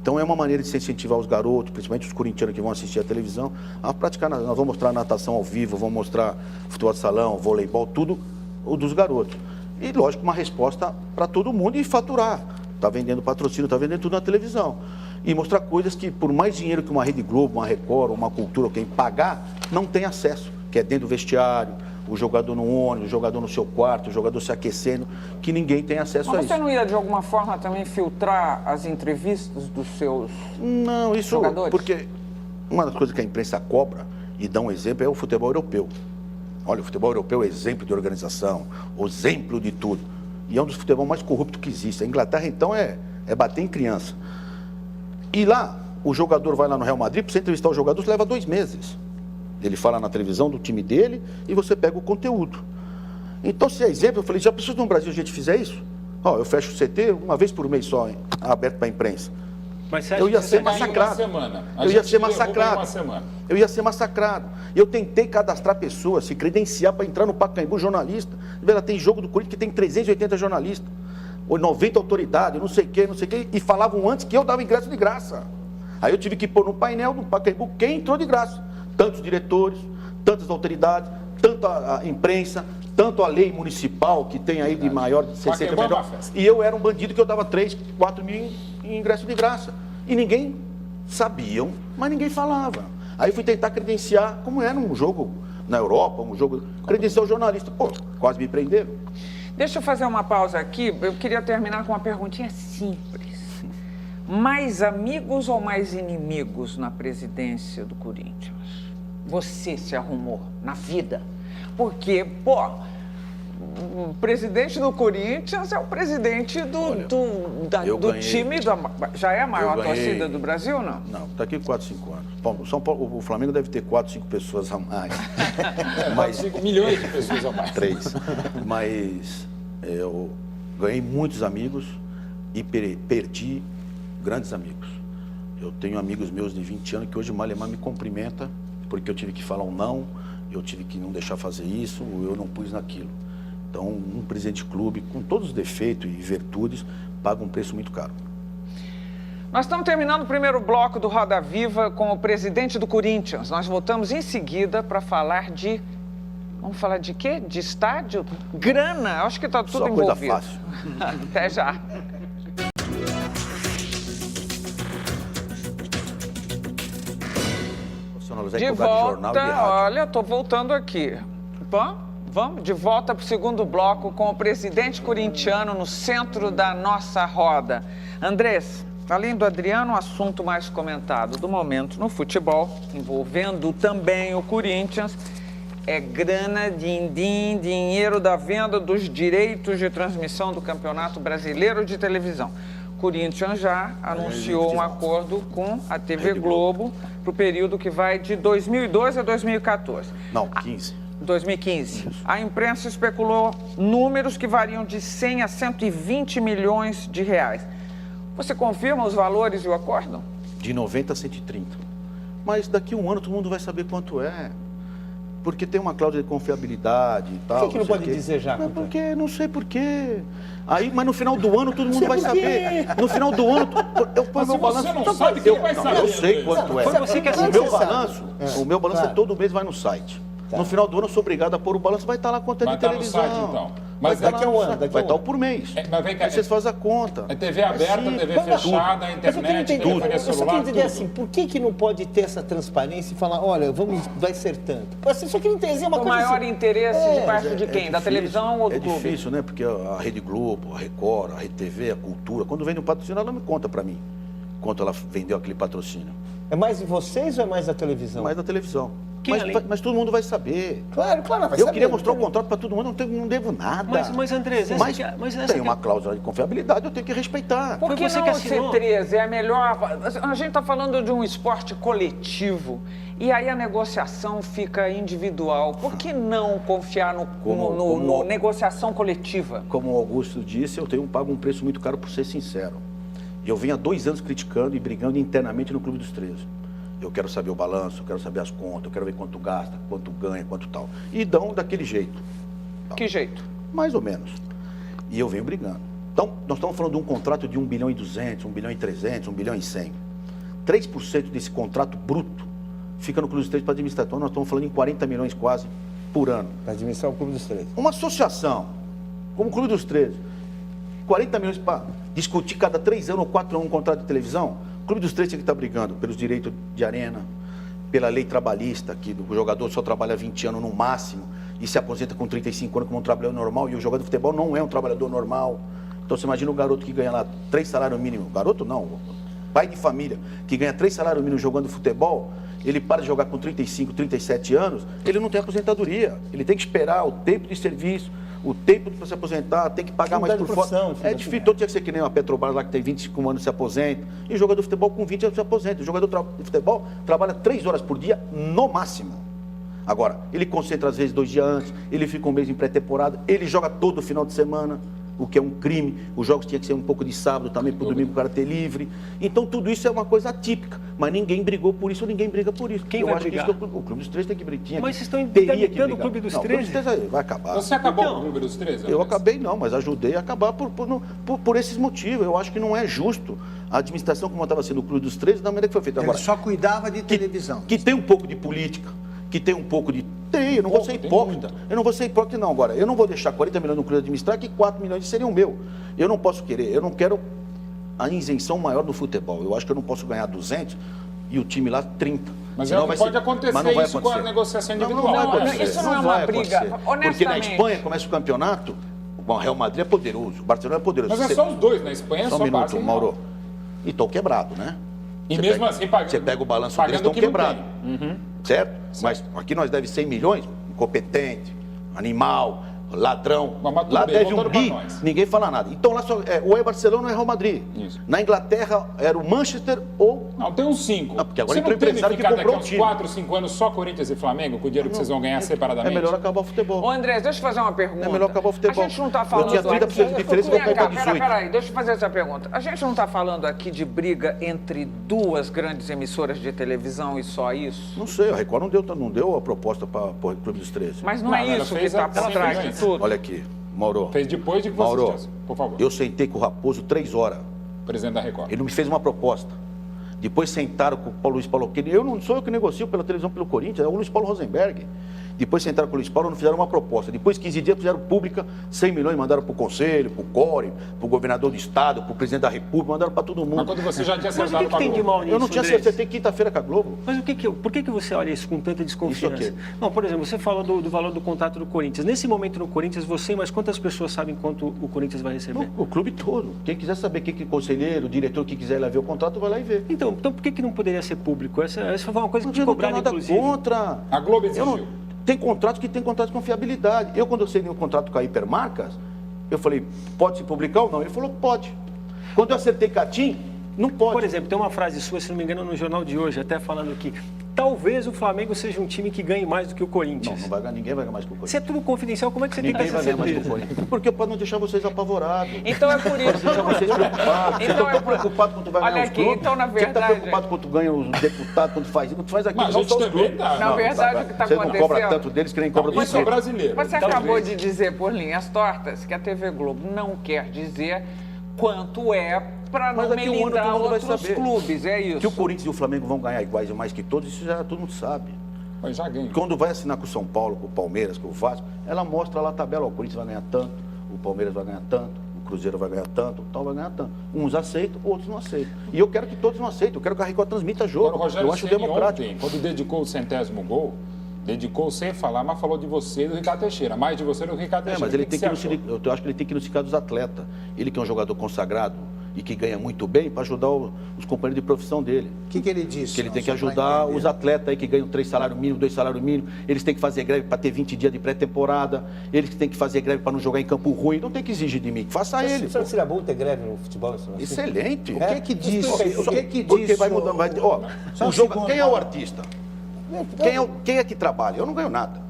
Então é uma maneira de se incentivar os garotos, principalmente os corintianos que vão assistir a televisão, a praticar. Nós vamos mostrar natação ao vivo, vamos mostrar futebol de salão, voleibol, tudo o dos garotos. E lógico, uma resposta para todo mundo e faturar. Está vendendo patrocínio, está vendendo tudo na televisão. E mostrar coisas que, por mais dinheiro que uma Rede Globo, uma Record, uma Cultura, quem pagar, não tem acesso. Que é dentro do vestiário, o jogador no ônibus, o jogador no seu quarto, o jogador se aquecendo, que ninguém tem acesso a Mas isso. você não ia, de alguma forma, também filtrar as entrevistas dos seus Não, isso jogadores? Porque uma das coisas que a imprensa cobra, e dá um exemplo, é o futebol europeu. Olha, o futebol europeu é exemplo de organização, exemplo de tudo. E é um dos futebol mais corruptos que existe. A Inglaterra, então, é bater em criança. E lá, o jogador vai lá no Real Madrid, para você entrevistar o jogador, leva 2 meses. Ele fala na televisão do time dele e você pega o conteúdo. Então, se é exemplo, eu falei, já pensou se no Brasil a gente fizer isso? Ó, eu fecho o CT uma vez por mês só, aberto para a imprensa. Mas você acha Eu ia que ser você massacrado. Eu ia ser massacrado. Eu ia ser massacrado. Eu tentei cadastrar pessoas, se credenciar para entrar no Pacaembu, jornalista. Tem jogo do Corinthians que tem 380 jornalistas, ou 90 autoridades, não sei o quê, e falavam antes que eu dava ingresso de graça. Aí eu tive que pôr no painel do Pacaembu quem entrou de graça. Tantos diretores, tantas autoridades, tanto a imprensa, tanto a lei municipal, que tem aí de maior de 60 milhões. E eu era um bandido que eu dava 3, 4 mil em ingresso de graça. E ninguém sabiam, mas ninguém falava. Aí fui tentar credenciar, como era um jogo na Europa, um jogo... Credenciar o jornalista. Pô, quase me prenderam. Deixa eu fazer uma pausa aqui. Eu queria terminar com uma perguntinha simples. Mais amigos ou mais inimigos na presidência do Corinthians? Você se arrumou na vida? Porque, pô, o presidente do Corinthians é o presidente do time, já é a maior torcida do Brasil, não? Não, daqui a 4, 5 anos. São Paulo, o Flamengo deve ter 4, 5 pessoas a mais. 5 milhões de pessoas a mais. 3. Mas eu ganhei muitos amigos e perdi grandes amigos. Eu tenho amigos meus de 20 anos que hoje Malemar me cumprimenta porque eu tive que falar um não, eu tive que não deixar fazer isso, eu não pus naquilo. Então, um presidente de clube, com todos os defeitos e virtudes, paga um preço muito caro. Nós estamos terminando o primeiro bloco do Roda Viva com o presidente do Corinthians. Nós voltamos em seguida para falar de... Vamos falar de quê? De estádio? Grana. Acho que está tudo envolvido. Só coisa fácil. Até já. De volta, olha, estou voltando aqui. Vamos de volta para o segundo bloco com o presidente corintiano no centro da nossa roda. Andrés, além do Adriano, o assunto mais comentado do momento no futebol, envolvendo também o Corinthians, é grana, din-din, dinheiro da venda dos direitos de transmissão do Campeonato Brasileiro de Televisão. O Corinthians já anunciou um acordo com a TV Globo para o período que vai de 2012 a 2014. Não, 15. 2015. A imprensa especulou números que variam de 100 a 120 milhões de reais. Você confirma os valores e o acordo? De 90 a 130. Mas daqui a um ano todo mundo vai saber quanto é. Porque tem uma cláusula de confiabilidade e tal. Por que não pode dizer já? Não, porque não sei por quê. Aí, mas no final do ano todo mundo vai saber. No final do ano, eu ponho meu balanço. Você não sabe, quem vai saber? Eu sei quanto é. Foi você que O meu balanço todo mês vai no site. No final do ano eu sou obrigado a pôr o balanço, vai estar lá quanto é de televisão. Vai estar no site, então. Mas daqui a um ano. Vai estar o por mês. Mas vem cá, aí vocês fazem a conta. É TV aberta, TV fechada, internet, telefonia celular. Eu só queria entender assim, por que não pode ter essa transparência e falar, olha, vai ser tanto? Você só queria entender uma coisa. O maior interesse de parte de quem? Difícil, da televisão ou do clube? É difícil, né? Porque a Rede Globo, a Record, a Rede TV, a Cultura, quando vem um patrocínio, ela me conta pra mim quanto ela vendeu aquele patrocínio. É mais de vocês ou é mais da televisão? Mais da televisão. Mas todo mundo vai saber. Claro, vai saber. Eu queria mostrar o contrato para todo mundo, não devo nada. Mas Andrés, tem uma cláusula de confiabilidade, eu tenho que respeitar. Por que não o C13? É melhor... A gente está falando de um esporte coletivo e aí a negociação fica individual. Por que não confiar no negociação coletiva? Como o Augusto disse, eu pago um preço muito caro, por ser sincero. Eu venho há 2 anos criticando e brigando internamente no Clube dos 13. Eu quero saber o balanço, eu quero saber as contas, eu quero ver quanto gasta, quanto ganha, quanto tal. E dão daquele jeito. Que jeito? Mais ou menos. E eu venho brigando. Então, nós estamos falando de um contrato de 1 bilhão e 200, 1 bilhão e 300, 1 bilhão e 100. 3% desse contrato bruto fica no Clube dos 13 para administrar. Então, nós estamos falando em 40 milhões quase por ano. Para administrar o Clube dos 13. Uma associação, como o Clube dos 13, 40 milhões para discutir cada 3 anos ou 4 anos um contrato de televisão. O Clube dos 13 tem que estar brigando pelos direitos de arena, pela lei trabalhista, que o jogador só trabalha 20 anos no máximo e se aposenta com 35 anos como um trabalhador normal, e o jogador de futebol não é um trabalhador normal. Então você imagina o garoto que ganha lá 3 salários mínimos, garoto não, pai de família, que ganha 3 salários mínimos jogando futebol, ele para de jogar com 35, 37 anos, ele não tem aposentadoria, ele tem que esperar o tempo de serviço, o tempo para se aposentar, tem que pagar mais por fora. É difícil, todo tinha que ser que nem uma Petrobras lá que tem 25 anos se aposenta. E o jogador de futebol com 20 anos se aposenta. O jogador de futebol trabalha 3 horas por dia no máximo. Agora, ele concentra às vezes 2 dias antes, ele fica um mês em pré-temporada, ele joga todo final de semana, o que é um crime. Os jogos tinham que ser um pouco de sábado também, para o domingo o cara ter livre. Então tudo isso é uma coisa atípica, mas ninguém brigou por isso, ninguém briga por isso. Quem vai brigar? Que o Clube dos 13 tem que brigar. Mas vocês estão interditando o Clube dos 13? O Clube dos 13 vai acabar. Você acabou com o Clube dos 13? Eu acabei não, mas ajudei a acabar por esses motivos. Eu acho que não é justo a administração como estava sendo o Clube dos 13 da maneira que foi feita. Agora, ele só cuidava de televisão. Que tem um pouco de política, que tem um pouco de... eu não vou ser hipócrita. Eu não vou ser hipócrita não. Agora, eu não vou deixar 40 milhões no clube administrar que 4 milhões seriam meu. Eu não posso querer, eu não quero a isenção maior no futebol. Eu acho que eu não posso ganhar 200 e o time lá 30. Mas não pode acontecer isso com a negociação individual. Isso não é uma briga, honestamente. Porque na Espanha começa o campeonato, o Real Madrid é poderoso, o Barcelona é poderoso. Mas é só os dois, na Espanha só um minuto, Mauro. E estão quebrados, né? E mesmo assim, pagando. Você pega o balanço deles, estão quebrados. Certo? Mas aqui nós devemos 100 milhões, incompetente, animal, ladrão, Mas tudo lá bem, deve voltando um bi, pra nós. ninguém fala nada. Então lá só ou é Barcelona ou é Real Madrid. Isso. Na Inglaterra era o Manchester ou... Não, tem uns 5. Ah, porque agora Você não entrou tem empresário que ficar comprou daqui o uns time. 4, 5 anos só Corinthians e Flamengo, com o dinheiro que vocês vão ganhar separadamente? É melhor acabar o futebol. Ô, André, deixa eu fazer uma pergunta. É melhor acabar o futebol. A gente não está falando... Eu tinha 30% de diferença e vou cair para 18%. Peraí, deixa eu fazer essa pergunta. A gente não está falando aqui de briga entre duas grandes emissoras de televisão e só isso? Não sei, a Record não deu a proposta para o Clube dos 13. Mas não Não, é ela isso que fez está a- por ela trás fez de tudo. Olha aqui, Mauro. Fez depois de que Mauro, você disse. Por favor. eu sentei com o Raposo 3 horas. Presidente da Record. Ele me fez uma proposta. Depois sentaram com o Paulo Luiz Paulo, que eu não sou eu que negocio pela televisão pelo Corinthians, é o Luiz Paulo Rosenberg. Depois sentaram com o Luiz Paulo, não fizeram uma proposta. Depois, 15 dias, fizeram pública, 100 milhões, mandaram para o Conselho, para o CORE, para o governador do Estado, para o presidente da República, mandaram para todo mundo. Mas quando você já tinha Mas o acertado que com a tem de Globo? mal nisso, Eu não tinha Andrés? certeza, você tem quinta-feira com a Globo. Mas por que você olha isso com tanta desconfiança? Isso aqui. Não, por exemplo, você falou do valor do contrato do Corinthians. Nesse momento no Corinthians, você, mas quantas pessoas sabem quanto o Corinthians vai receber? O clube todo. Quem quiser saber, quem que conselheiro, o diretor que quiser ir lá ver o contrato, vai lá e ver. Então por que não poderia ser público? Essa foi uma coisa que te Eu não tenho cobraram, nada inclusive. contra. A Globo Eu não- exigiu. Tem contratos que tem contrato de confiabilidade. Eu, quando eu assinei o contrato com a Hipermarcas, eu falei, pode se publicar ou não? Ele falou, pode. Quando eu acertei com a TIM, não pode. Por exemplo, tem uma frase sua, se não me engano, no Jornal de Hoje, até falando que talvez o Flamengo seja um time que ganhe mais do que o Não, Corinthians. não vai ganhar, ninguém vai ganhar mais que o Corinthians. Se é tudo confidencial, como é que você Ninguém tem vai essa ganhar mais que o certeza? Corinthians. Porque para não deixar vocês apavorados. Então é por isso. Deixar vocês preocupados. Vocês Então estão é tão por- preocupados quando vai Olha ganhar os aqui, clubes. então, na Você está verdade- preocupado quando ganha os deputados, quando faz aquilo. Mas a não gente só os também clubes. tá. Na verdade, o que está Vocês não cobram acontecendo... tanto deles que nem cobram Isso dos é outros. brasileiro. Você Talvez. acabou de dizer por linhas tortas que a TV Globo não quer dizer quanto é para não Mas daqui a um ano melindrar todo mundo vai outros saber. clubes, é isso. Que o Corinthians e o Flamengo vão ganhar iguais ou mais que todos, isso já todo mundo sabe. Mas já ganhou. Quando vai assinar com o São Paulo, com o Palmeiras, com o Vasco, ela mostra lá a tabela, ó, o Corinthians vai ganhar tanto, o Palmeiras vai ganhar tanto, o Cruzeiro vai ganhar tanto, o tal vai ganhar tanto. Uns aceitam, outros não aceitam. E eu quero que todos não aceitem, eu quero que a Record transmita jogo. Agora, o Rogério Eu acho Ceni democrático. ontem, quando dedicou o 100º gol, dedicou sem falar, mas falou de você e do Ricardo Teixeira. Mais de você e do Ricardo Teixeira. Mas ele O tem você que achou? eu acho que ele tem que ir no sindicato dos atletas. Ele que é um jogador consagrado e que ganha muito bem, para ajudar os companheiros de profissão dele. O que ele disse? Que ele tem que Só pra ajudar entender. os atletas aí que ganham 3 salários mínimos, 2 salários mínimos. Eles têm que fazer greve para ter 20 dias de pré-temporada. Eles têm que fazer greve para não jogar em campo ruim. Não tem que exigir de mim. Faça ele. Será que seria bom ter greve no futebol? Assim? Excelente. O que que diz? Explica O que que Porque diz? vai mudar. Ó, Só um o jogo, segundo, quem é o Mauro. artista? Quem é que trabalha? Eu não ganho nada.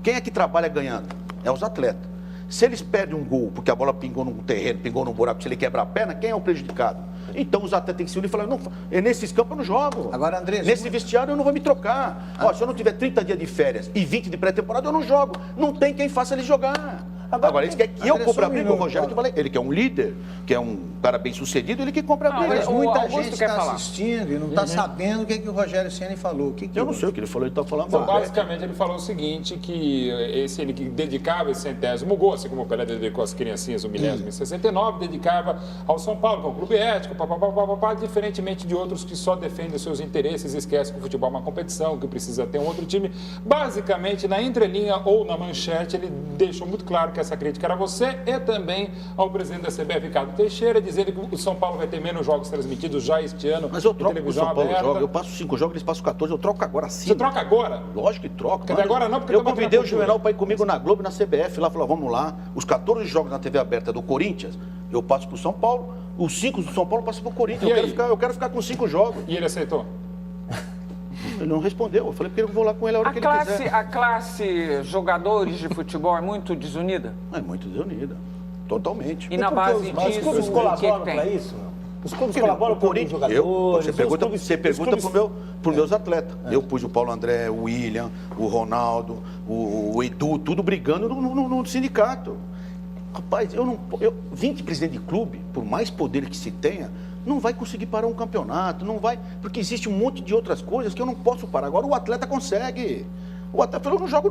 Quem é que trabalha ganhando? É os atletas. Se eles perdem um gol porque a bola pingou num terreno, pingou num buraco, se ele quebra a perna, quem é o prejudicado? Então os atletas têm que se unir e falar, não, nesses campos eu não jogo. Agora, Andrés, Nesse vestiário eu não vou me trocar. Ó, se eu não tiver 30 dias de férias e 20 de pré-temporada, eu não jogo. Não tem quem faça ele jogar. Agora eles querem que eu Andrés, compre só a um briga com o minuto, Rogério, que eu falei, ele que é um líder, que é um cara bem sucedido, ele que compra a Não, briga. Mas O muita Augusto gente quer está falar. assistindo e não está sabendo o que o Rogério Ceni falou. O que que Eu não houve? sei o que ele falou, ele está falando Então, mal. basicamente, ele falou o seguinte, que ele que dedicava esse 100º gol, assim como o Pelé dedicou às criancinhas, o milésimo em 69, dedicava ao São Paulo, que é um clube ético, papapá, diferentemente de outros que só defendem os seus interesses e esquecem que o futebol é uma competição, que precisa ter um outro time. Basicamente, na entrelinha ou na manchete, ele deixou muito claro que essa crítica era a você e também ao presidente da CBF, Ricardo Teixeira, dizendo que o São Paulo vai ter menos jogos transmitidos já este ano. Mas eu em troco o televisão São Paulo aberta. joga, eu passo 5 jogos, eles passam 14, eu troco agora sim. Você troca agora? Lógico que troco. Quer dizer, agora não, porque eu tá batendo convidei a o cultura. Juvenal para ir comigo na Globo e na CBF, lá falou, vamos lá, os 14 jogos na TV aberta do Corinthians, eu passo pro São Paulo, os 5 do São Paulo passam pro Corinthians, E aí? eu quero ficar com 5 jogos. E ele aceitou? Ele não respondeu, eu falei porque eu vou lá com ele a hora que ele quiser. A classe jogadores de futebol é muito desunida? É muito desunida, totalmente. E na Porque base os disso, clubes o que colaboram tem? para isso? Os clubes colaboram para os jogadores? Você pergunta os clubes- para meus atletas. Eu pus o Paulo André, o William, o Ronaldo, o Edu, tudo brigando no sindicato. Rapaz, 20 presidentes de clube, por mais poder que se tenha, não vai conseguir parar um campeonato, não vai, porque existe um monte de outras coisas que eu não posso parar. Agora o atleta consegue. O atleta falou, não jogo.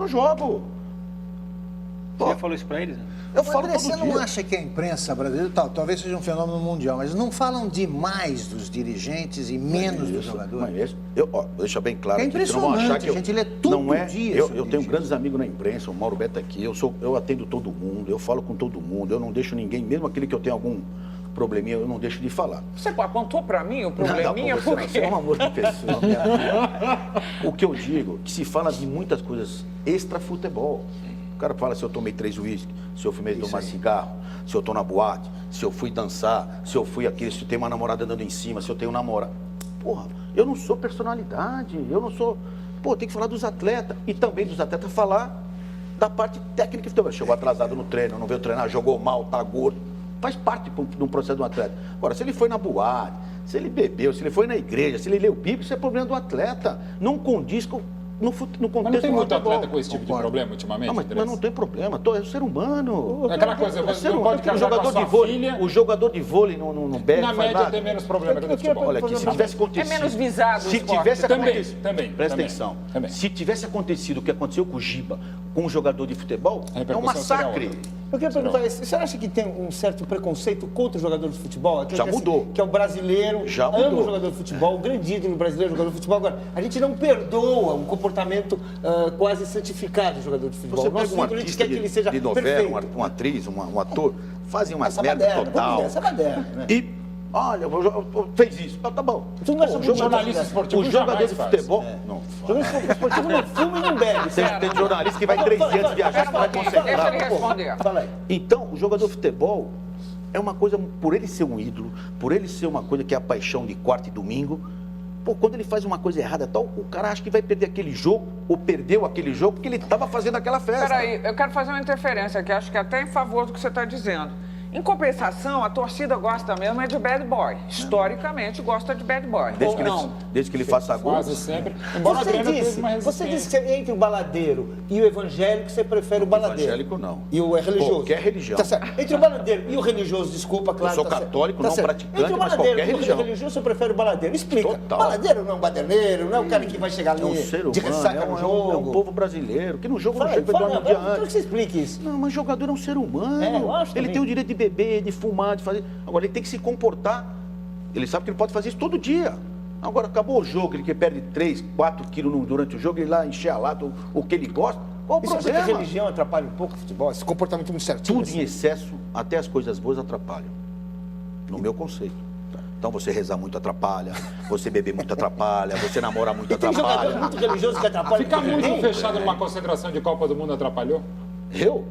Você já falou isso para eles? Né? Eu falo André, todo você dia. não acha que a imprensa brasileira, talvez seja um fenômeno mundial, mas não falam demais dos dirigentes e menos dos jogadores? Deixa bem claro É aqui, que não vão achar impressionante, que eu, gente, lê todo não é, dia eu sobre tenho isso. grandes amigos na imprensa, o Mauro Beto aqui, eu atendo todo mundo, eu falo com todo mundo, eu não deixo ninguém, mesmo aquele que eu tenho algum probleminha, eu não deixo de falar. Você apontou para mim o Não, probleminha? você, Por você é quê? um amor de pessoa. minha filha. O que eu digo, que se fala de muitas coisas extra-futebol. cara fala se eu tomei 3 uísques, se eu fumei tomar cigarro, se eu tô na boate, se eu fui dançar, se eu fui aquele, se eu tenho uma namorada andando em cima, se eu tenho um namorado. Porra, eu não sou personalidade, eu não sou... Pô, tem que falar dos atletas e também dos atletas falar da parte técnica. Chegou atrasado no treino, não veio treinar, jogou mal, tá gordo. Faz parte de um processo de um atleta. Agora, se ele foi na boate, se ele bebeu, se ele foi na igreja, se ele leu Bíblia, isso é problema do atleta. Não condiz com... No contexto mas não tem muito futebol. atleta com esse tipo de problema ultimamente? Mas não tem problema, é um ser humano. É aquela coisa, você não pode casar com a sua filha... O jogador de vôlei não bebe, na média nada. tem menos problema que o de futebol. Olha aqui, se tivesse acontecido... É menos visado o Se esporte. tivesse acontecido... Também. Presta atenção. Também. Se tivesse acontecido o que aconteceu com o Giba, com um jogador de futebol, A é um repercussão seria massacre. outra. Eu queria perguntar, você acha que tem um certo preconceito contra o jogador de futebol? Aquele Já que, assim, mudou. que é o brasileiro, Já ama mudou. o jogador de futebol, o grande ídolo brasileiro, jogador de futebol. Agora, a gente não perdoa um comportamento quase santificado do jogador de futebol. Você O nosso pega um ídolo, a gente artista quer que ele seja de novela, perfeito. uma atriz, um ator, fazem umas Essa merda baderna, total. essa baderna, né? E, olha, fez isso. Tá bom. Tu não acha O que o jornalista esportivo o jogador jamais de faz. futebol... Não faz. Jogador esportivo não fuma e não bebe. Tem jornalista que vai 3 dias antes de viajar, que vai Deixa ele concentrar. responder. Fala aí. Então, o jogador de futebol é uma coisa, por ele ser um ídolo, por ele ser uma coisa que é a paixão de quarta e domingo, pô, quando ele faz uma coisa errada tal, o cara acha que vai perder aquele jogo, ou perdeu aquele jogo, porque ele estava fazendo aquela festa. Peraí, eu quero fazer uma interferência aqui, acho que até em favor do que você está dizendo. Em compensação, a torcida gosta mesmo é de bad boy. Historicamente, gosta de bad boy. Desde que ele faça gol. Quase sempre. Embora o Você Adriano teve disse, uma você resistência. disse que entre o baladeiro e o evangélico, você prefere o baladeiro. Evangélico, não. E o religioso. Qualquer religião. Tá certo. Entre o baladeiro e o religioso, desculpa, claro. Eu sou tá certo. católico, Tá não certo. praticante, Entre o mas baladeiro qualquer e o religião. religioso, você prefere o baladeiro. Explica. Total. Baladeiro não é um baderneiro, não é um cara que vai chegar ali É um ser de humano, ressaca no jogo. é um povo brasileiro, que no jogo Fala não aí, chega e dorme um dia eu quero que antes. você explique isso. Não, mas jogador é um ser humano. É, eu acho ele também. tem o direito de beber, de fumar, de fazer. Agora, ele tem que se comportar. Ele sabe que ele pode fazer isso todo dia. Agora, acabou o jogo, ele que perde 3, 4 quilos durante o jogo, ele lá encher a lata o que ele gosta. Qual o E você acha que a problema? religião atrapalha um pouco o futebol? Esse comportamento muito certinho? Tudo em excesso, até as coisas boas atrapalham. No meu conceito. Então, você rezar muito atrapalha, você beber muito atrapalha, você namorar muito E tem jogador atrapalha. muito religioso que atrapalha. Ficar muito Tem. fechado numa concentração de Copa do Mundo atrapalhou? Eu?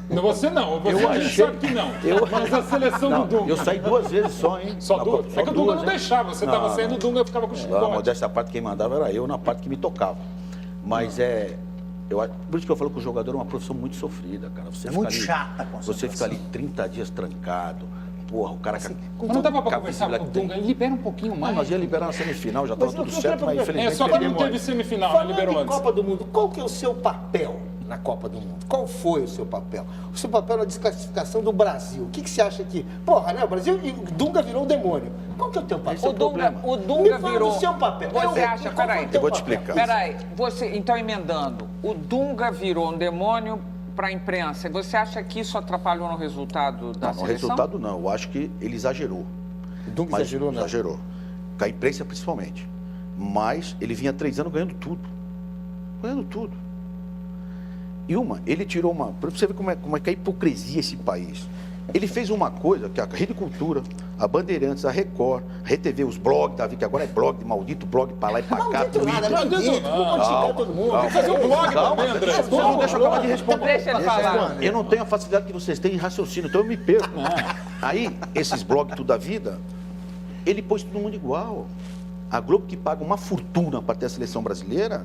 Não, você não. Você Eu a gente achei- sabe que não. eu- Mas a seleção Não, do Dunga. eu saí 2 vezes só, hein? Só Na duas? Copa, É só que o Dunga não hein? deixava. Você estava saindo, o Dunga ficava com o Não, chicote. modéstia à parte, quem mandava era eu na parte que me tocava. Mas por isso que eu falo que o jogador é uma profissão muito sofrida, cara. Você É fica muito ali- chata a Você fica concentração. ali 30 dias trancado. Porra, o cara... Mas não dava pra com a conversar com o visibilidade que Dunga? Libera um pouquinho tem. mais. Nós ia liberar na semifinal, já estava Mas eu tudo queria certo, mas perguntar- infelizmente É, só que não perdemos teve antes. semifinal, né? Falando Liberou em antes. Copa do Mundo, qual que é o seu papel na Copa do Mundo? Qual foi o seu papel? O seu papel na desclassificação do Brasil. O que você acha que... Porra, né? O Brasil e o Dunga virou um demônio. Qual que é o teu papel? O Me Dunga fala virou. do seu papel. Você acha, Qual foi o peraí. teu Eu vou te papel? explicar. Peraí, então emendando, o Dunga virou um demônio para a imprensa. Você acha que isso atrapalhou no resultado da Não, no seleção? resultado não. Eu acho que ele exagerou. O Dunga Mas exagerou, né? exagerou. Com a imprensa principalmente. Mas ele vinha 3 anos ganhando tudo. Ganhando tudo. E ele tirou uma... Para você ver como é que é a hipocrisia esse país. Ele fez uma coisa que a Rede Cultura, a Bandeirantes, a Record, a RTV, os blogs, Davi, que agora é blog, maldito blog pra lá e pra cá. Maldito nada, Twitter. maldito. Não pode xingar todo mundo. Calma. Fazer um blog Calma, também, André. Vocês não deixam eu acabar de responder. Deixa ele falar. Eu não tenho a facilidade que vocês têm em raciocínio, então eu me perco. Aí, esses blogs tudo da vida, ele pôs todo mundo igual. A Globo, que paga uma fortuna para ter a seleção brasileira,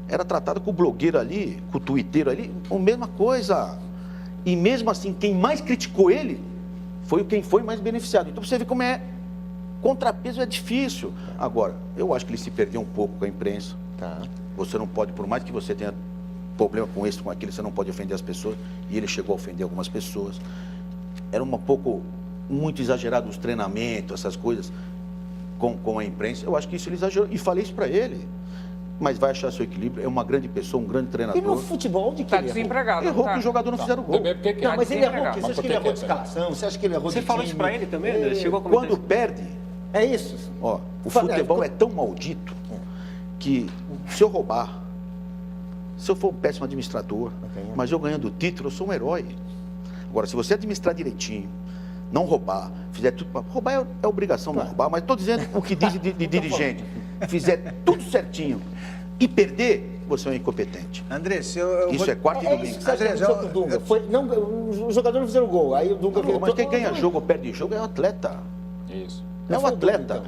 era tratada com o blogueiro ali, com o twitteiro ali, a mesma coisa. E mesmo assim, quem mais criticou ele foi quem foi mais beneficiado. Então você vê como contrapeso é difícil. Agora, eu acho que ele se perdeu um pouco com a imprensa. Tá. Você não pode, por mais que você tenha problema com isso, com aquilo, você não pode ofender as pessoas. E ele chegou a ofender algumas pessoas. Era muito exagerado os treinamentos, essas coisas, com a imprensa. Eu acho que isso ele exagerou. E falei isso para ele. Mas vai achar seu equilíbrio. É uma grande pessoa, um grande E no treinador. futebol, onde que Tá ele errou? desempregado. Errou tá? que os jogadores não fizeram gol. Também porque Não, mas ele errou. desempregado. Você acha que ele errou de escalação? Você acha que ele errou Você de falou time? isso pra ele também, André? Chegou a comentar Quando isso? perde, É isso. ó, o Fala, futebol é tão maldito que se eu roubar, se eu for um péssimo administrador, mas eu ganhando o título, eu sou um herói. Agora, se você administrar direitinho, não roubar, fizer tudo... Roubar é obrigação, não roubar, mas estou dizendo o que diz de dirigente. Fizer tudo certinho, e perder, você é um incompetente. Andrés, Isso é quarta e É domingo. isso que você acha que aconteceu com o Dunga. Os jogadores não fizeram gol, aí o Dunga Não, mas quem ganha jogo ou perde jogo é o atleta. Isso. É o foi o Dunga, atleta.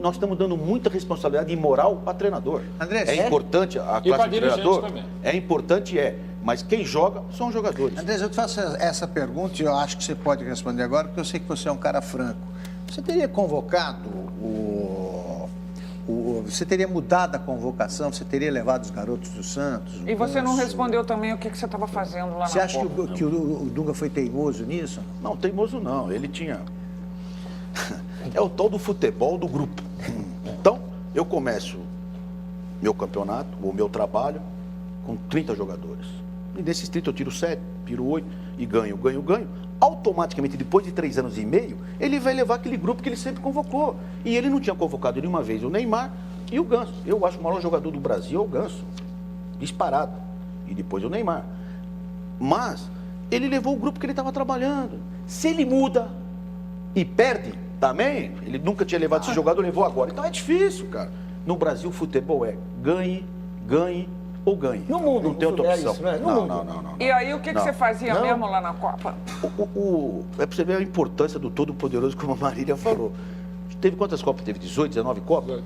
Nós estamos dando muita responsabilidade e moral para treinador. Andrés, é importante a E pra classe de dirigente treinador. também. É importante, mas quem joga são os jogadores. Andrés, eu te faço essa pergunta e eu acho que você pode responder agora, porque eu sei que você é um cara franco. Você teria convocado você teria mudado a convocação? Você teria levado os garotos do Santos? E você não Ganso? respondeu também o que você estava fazendo lá Você na acha Copa. que o Dunga foi teimoso nisso? Não, teimoso não. Ele tinha... É o tal do futebol do grupo. Então, eu começo meu campeonato, o meu trabalho, com 30 jogadores. E desses 30 eu tiro 7, tiro 8 e ganho. Automaticamente, depois de 3 anos e meio, ele vai levar aquele grupo que ele sempre convocou. E ele não tinha convocado nenhuma vez o Neymar e o Ganso. Eu acho que o maior jogador do Brasil é o Ganso. Disparado. E depois o Neymar. Mas ele levou o grupo que ele estava trabalhando. Se ele muda e perde também, ele nunca tinha levado esse jogador, levou agora. Então é difícil, cara. No Brasil, o futebol é ganhe ou ganhe. No mundo, não tem outra é opção. isso, não é? No mundo. Não. E aí, o que Não. você fazia Não. mesmo lá na Copa? É pra você ver a importância do Todo-Poderoso, como a Marília falou. Teve quantas Copas? Teve 18, 19 Copas?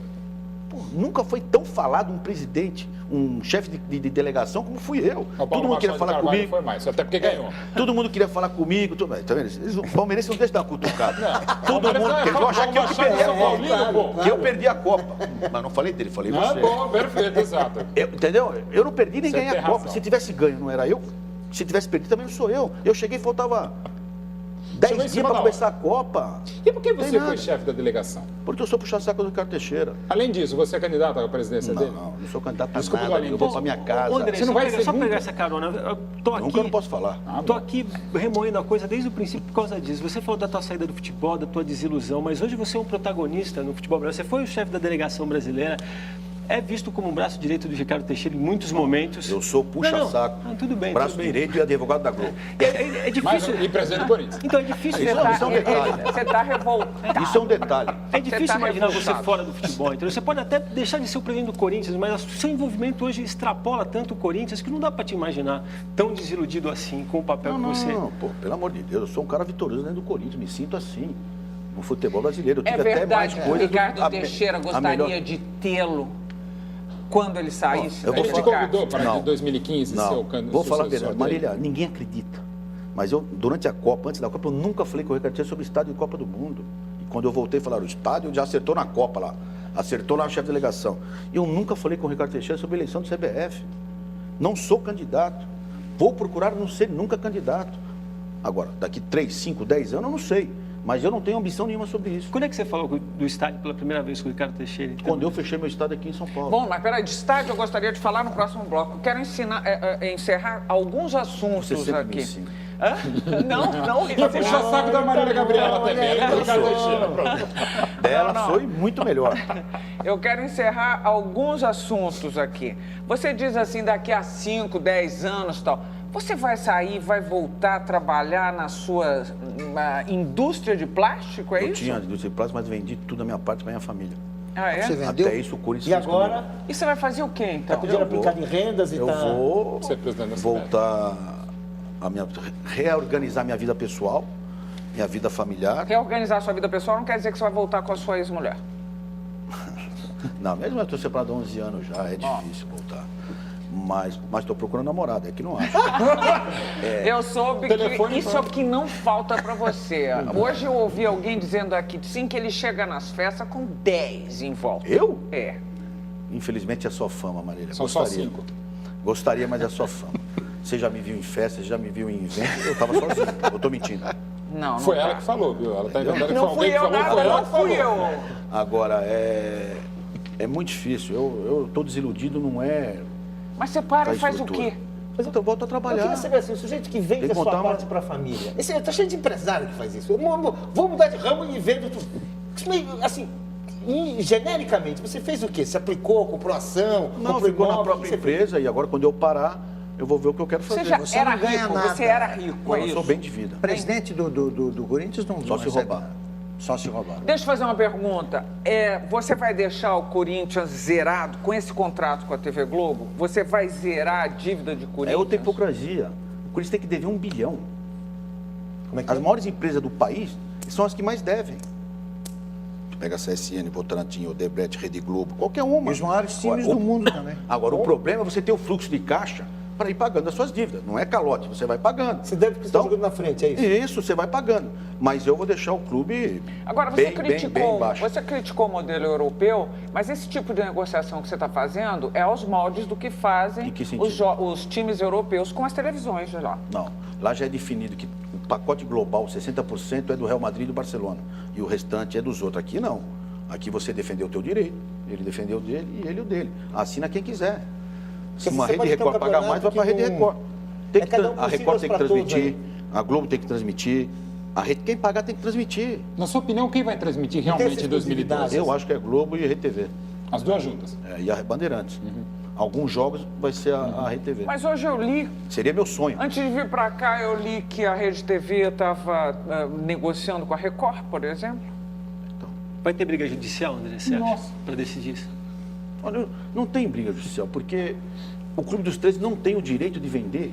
Pô, nunca foi tão falado um presidente, um chefe de delegação como fui eu. O Paulo Todo mundo queria Machado de falar Carvalho comigo. foi mais, até porque ganhou. Todo mundo queria falar comigo. Tá vendo? O palmeirense não deixa dar uma cutucada. Todo Palmeirense mundo não é quer. Eu achar que eu que Paulo Machado perdi é São a Copa. Paulino, pô. Que eu perdi a Copa. Mas não falei dele, falei Ah, você. bom, perfeito, exato. Entendeu? Eu não perdi nem Você ganhei tem a Copa. razão. Se tivesse ganho, não era eu. Se tivesse perdido, também não sou eu. Eu cheguei e faltava Chegou 10 em dias cima para da começar a Copa. E por que Tem você nada. foi chefe da delegação? Porque eu sou puxa-saco do Ricardo Teixeira. Além disso, você é candidato à presidência dele? Não sou candidato a Desculpa, nada. Dolinho. Eu vou para minha casa. André, Você não vai ser só nunca? pegar essa carona. Eu tô aqui, Nunca eu não posso falar. tô aqui remoendo a coisa desde o princípio por causa disso. Você falou da tua saída do futebol, da tua desilusão, mas hoje você é um protagonista no futebol brasileiro. Você foi o chefe da delegação brasileira. É visto como um braço direito do Ricardo Teixeira em muitos momentos. Eu sou puxa-saco. Não, tudo bem. Braço tudo bem. direito e advogado da Globo. É Mas, difícil. e presidente do Corinthians? Então é difícil. Isso é um detalhe. Você está revoltado. Isso é um detalhe. É difícil tá imaginar você revoltado. fora do futebol, entendeu? Você pode até deixar de ser o presidente do Corinthians, mas o seu envolvimento hoje extrapola tanto o Corinthians que não dá para te imaginar tão desiludido assim com o papel que você... Não, pô, pelo amor de Deus, eu sou um cara vitorioso dentro do Corinthians, me sinto assim. No futebol brasileiro, eu É tive até mais verdade que o coisas. Ricardo Teixeira gostaria melhor- de tê-lo quando ele saísse. Eu vou Ele te falar- convidou para Não. 2015 ser Não, o candidato? vou falar a verdade. Marília, ninguém acredita. Mas eu, durante a Copa, antes da Copa, eu nunca falei com o Ricardo Teixeira sobre o estádio de Copa do Mundo. E quando eu voltei, falaram, o estádio já acertou na Copa lá. Acertou lá no chefe de delegação. Eu nunca falei com o Ricardo Teixeira sobre a eleição do CBF. Não sou candidato. Vou procurar não ser nunca candidato. Agora, daqui 3, 5, 10 anos, eu não sei. Mas eu não tenho ambição nenhuma sobre isso. Quando é que você falou do estádio pela primeira vez com o Ricardo Teixeira? Quando eu fechei meu estádio aqui em São Paulo. Bom, mas peraí, de estádio eu gostaria de falar no próximo bloco. Quero encerrar alguns assuntos Você sempre me aqui. ensina. Hã? Não, E puxa saco da Marília Gabriela também, além do Ricardo Teixeira. Pronto. Dela não. foi muito melhor. Eu quero encerrar alguns assuntos aqui. Você diz assim, daqui a 5, 10 anos e tal, você vai sair, vai voltar a trabalhar na sua indústria de plástico, é Eu isso? tinha indústria de plástico, mas vendi tudo da minha parte para minha família. Ah, é? Você vendeu? Até isso o Corinthians E fez agora, comigo. E você vai fazer o quê, tá então? com dinheiro Eu vou- aplicado em rendas e Eu tá... vou Ser presidente da voltar reorganizar minha vida pessoal, minha vida familiar. Reorganizar a sua vida pessoal não quer dizer que você vai voltar com a sua ex-mulher. Não, mesmo eu estou separado há 11 anos já, é difícil voltar. Mas estou procurando namorada, é que não acho. Eu soube Telefone que isso é o que não falta pra você. Hoje eu ouvi alguém dizendo aqui, sim, que ele chega nas festas com 10 em volta. Eu? É. Infelizmente é só fama, Marília. São só 5. Gostaria, mas é só fama. Você já me viu em festa, você já me viu em evento, eu estava sozinho. Eu estou mentindo. Não, Foi não ela tá. que falou, viu? Ela tá inventando que foi Não fui alguém que eu falou, nada, foi ela não que falou. fui eu. Agora, é muito difícil. Eu estou desiludido, não é Mas você para com a e faz o estrutura. quê? Mas eu volto a Eu trabalhar. queria saber assim, o sujeito que vende Tem a que sua montar uma- parte para a família. Esse tá cheio de empresário que faz isso. Vou mudar de ramo e vendo tudo. Isso meio, assim, genericamente, você fez o quê? Se aplicou, comprou ação, Não, comprou ficou na imóvel, o que própria você fez? empresa e agora quando eu parar, eu vou ver o que eu quero fazer. Você já Você era não ganha rico, nada. você era rico, Não, é eu isso? sou bem de vida. Presidente do Corinthians não Só se recebe roubar. nada. Só se roubaram. Deixa eu fazer uma pergunta. Você vai deixar o Corinthians zerado com esse contrato com a TV Globo? Você vai zerar a dívida de Corinthians? É outra hipocrisia. O Corinthians tem que dever 1 bilhão. Como é que As é? maiores empresas do país são as que mais devem. Tu pega a CSN, Votorantim, Odebrecht, Rede Globo, qualquer uma. E os maiores times do mundo também. Agora, o problema é você ter o fluxo de caixa para ir pagando as suas dívidas. Não é calote, você vai pagando. Você deve porque você está jogando na frente, é isso? Isso, você vai pagando. Mas eu vou deixar o clube Agora, você bem baixo. Você criticou o modelo europeu, mas esse tipo de negociação que você está fazendo é aos moldes do que fazem Em que sentido? os times europeus com as televisões de lá. Não, lá já é definido que o pacote global, 60% é do Real Madrid e do Barcelona. E o restante é dos outros. Aqui não. Aqui você defendeu o teu direito, ele defendeu o dele e ele o dele. Assina quem quiser. Se Porque uma você Rede pode ter um Record pagar mais, vai para a Rede campeonato que Record. Tem É que cada um a com Record tem que siglas pra todos, transmitir, a Globo tem que transmitir, quem pagar tem que transmitir. Na sua opinião, quem vai transmitir essa realmente em 2012? Eu acho que é Globo e RTV. As duas juntas. E a Bandeirantes. Alguns jogos vai ser a RTV. Mas hoje eu li, Seria meu sonho. antes de vir para cá, eu li que a Rede TV estava negociando com a Record, por exemplo. Vai ter briga judicial, André, você acha? Nossa. Para decidir isso? Olha, não tem briga judicial, porque o Clube dos 13 não tem o direito de vender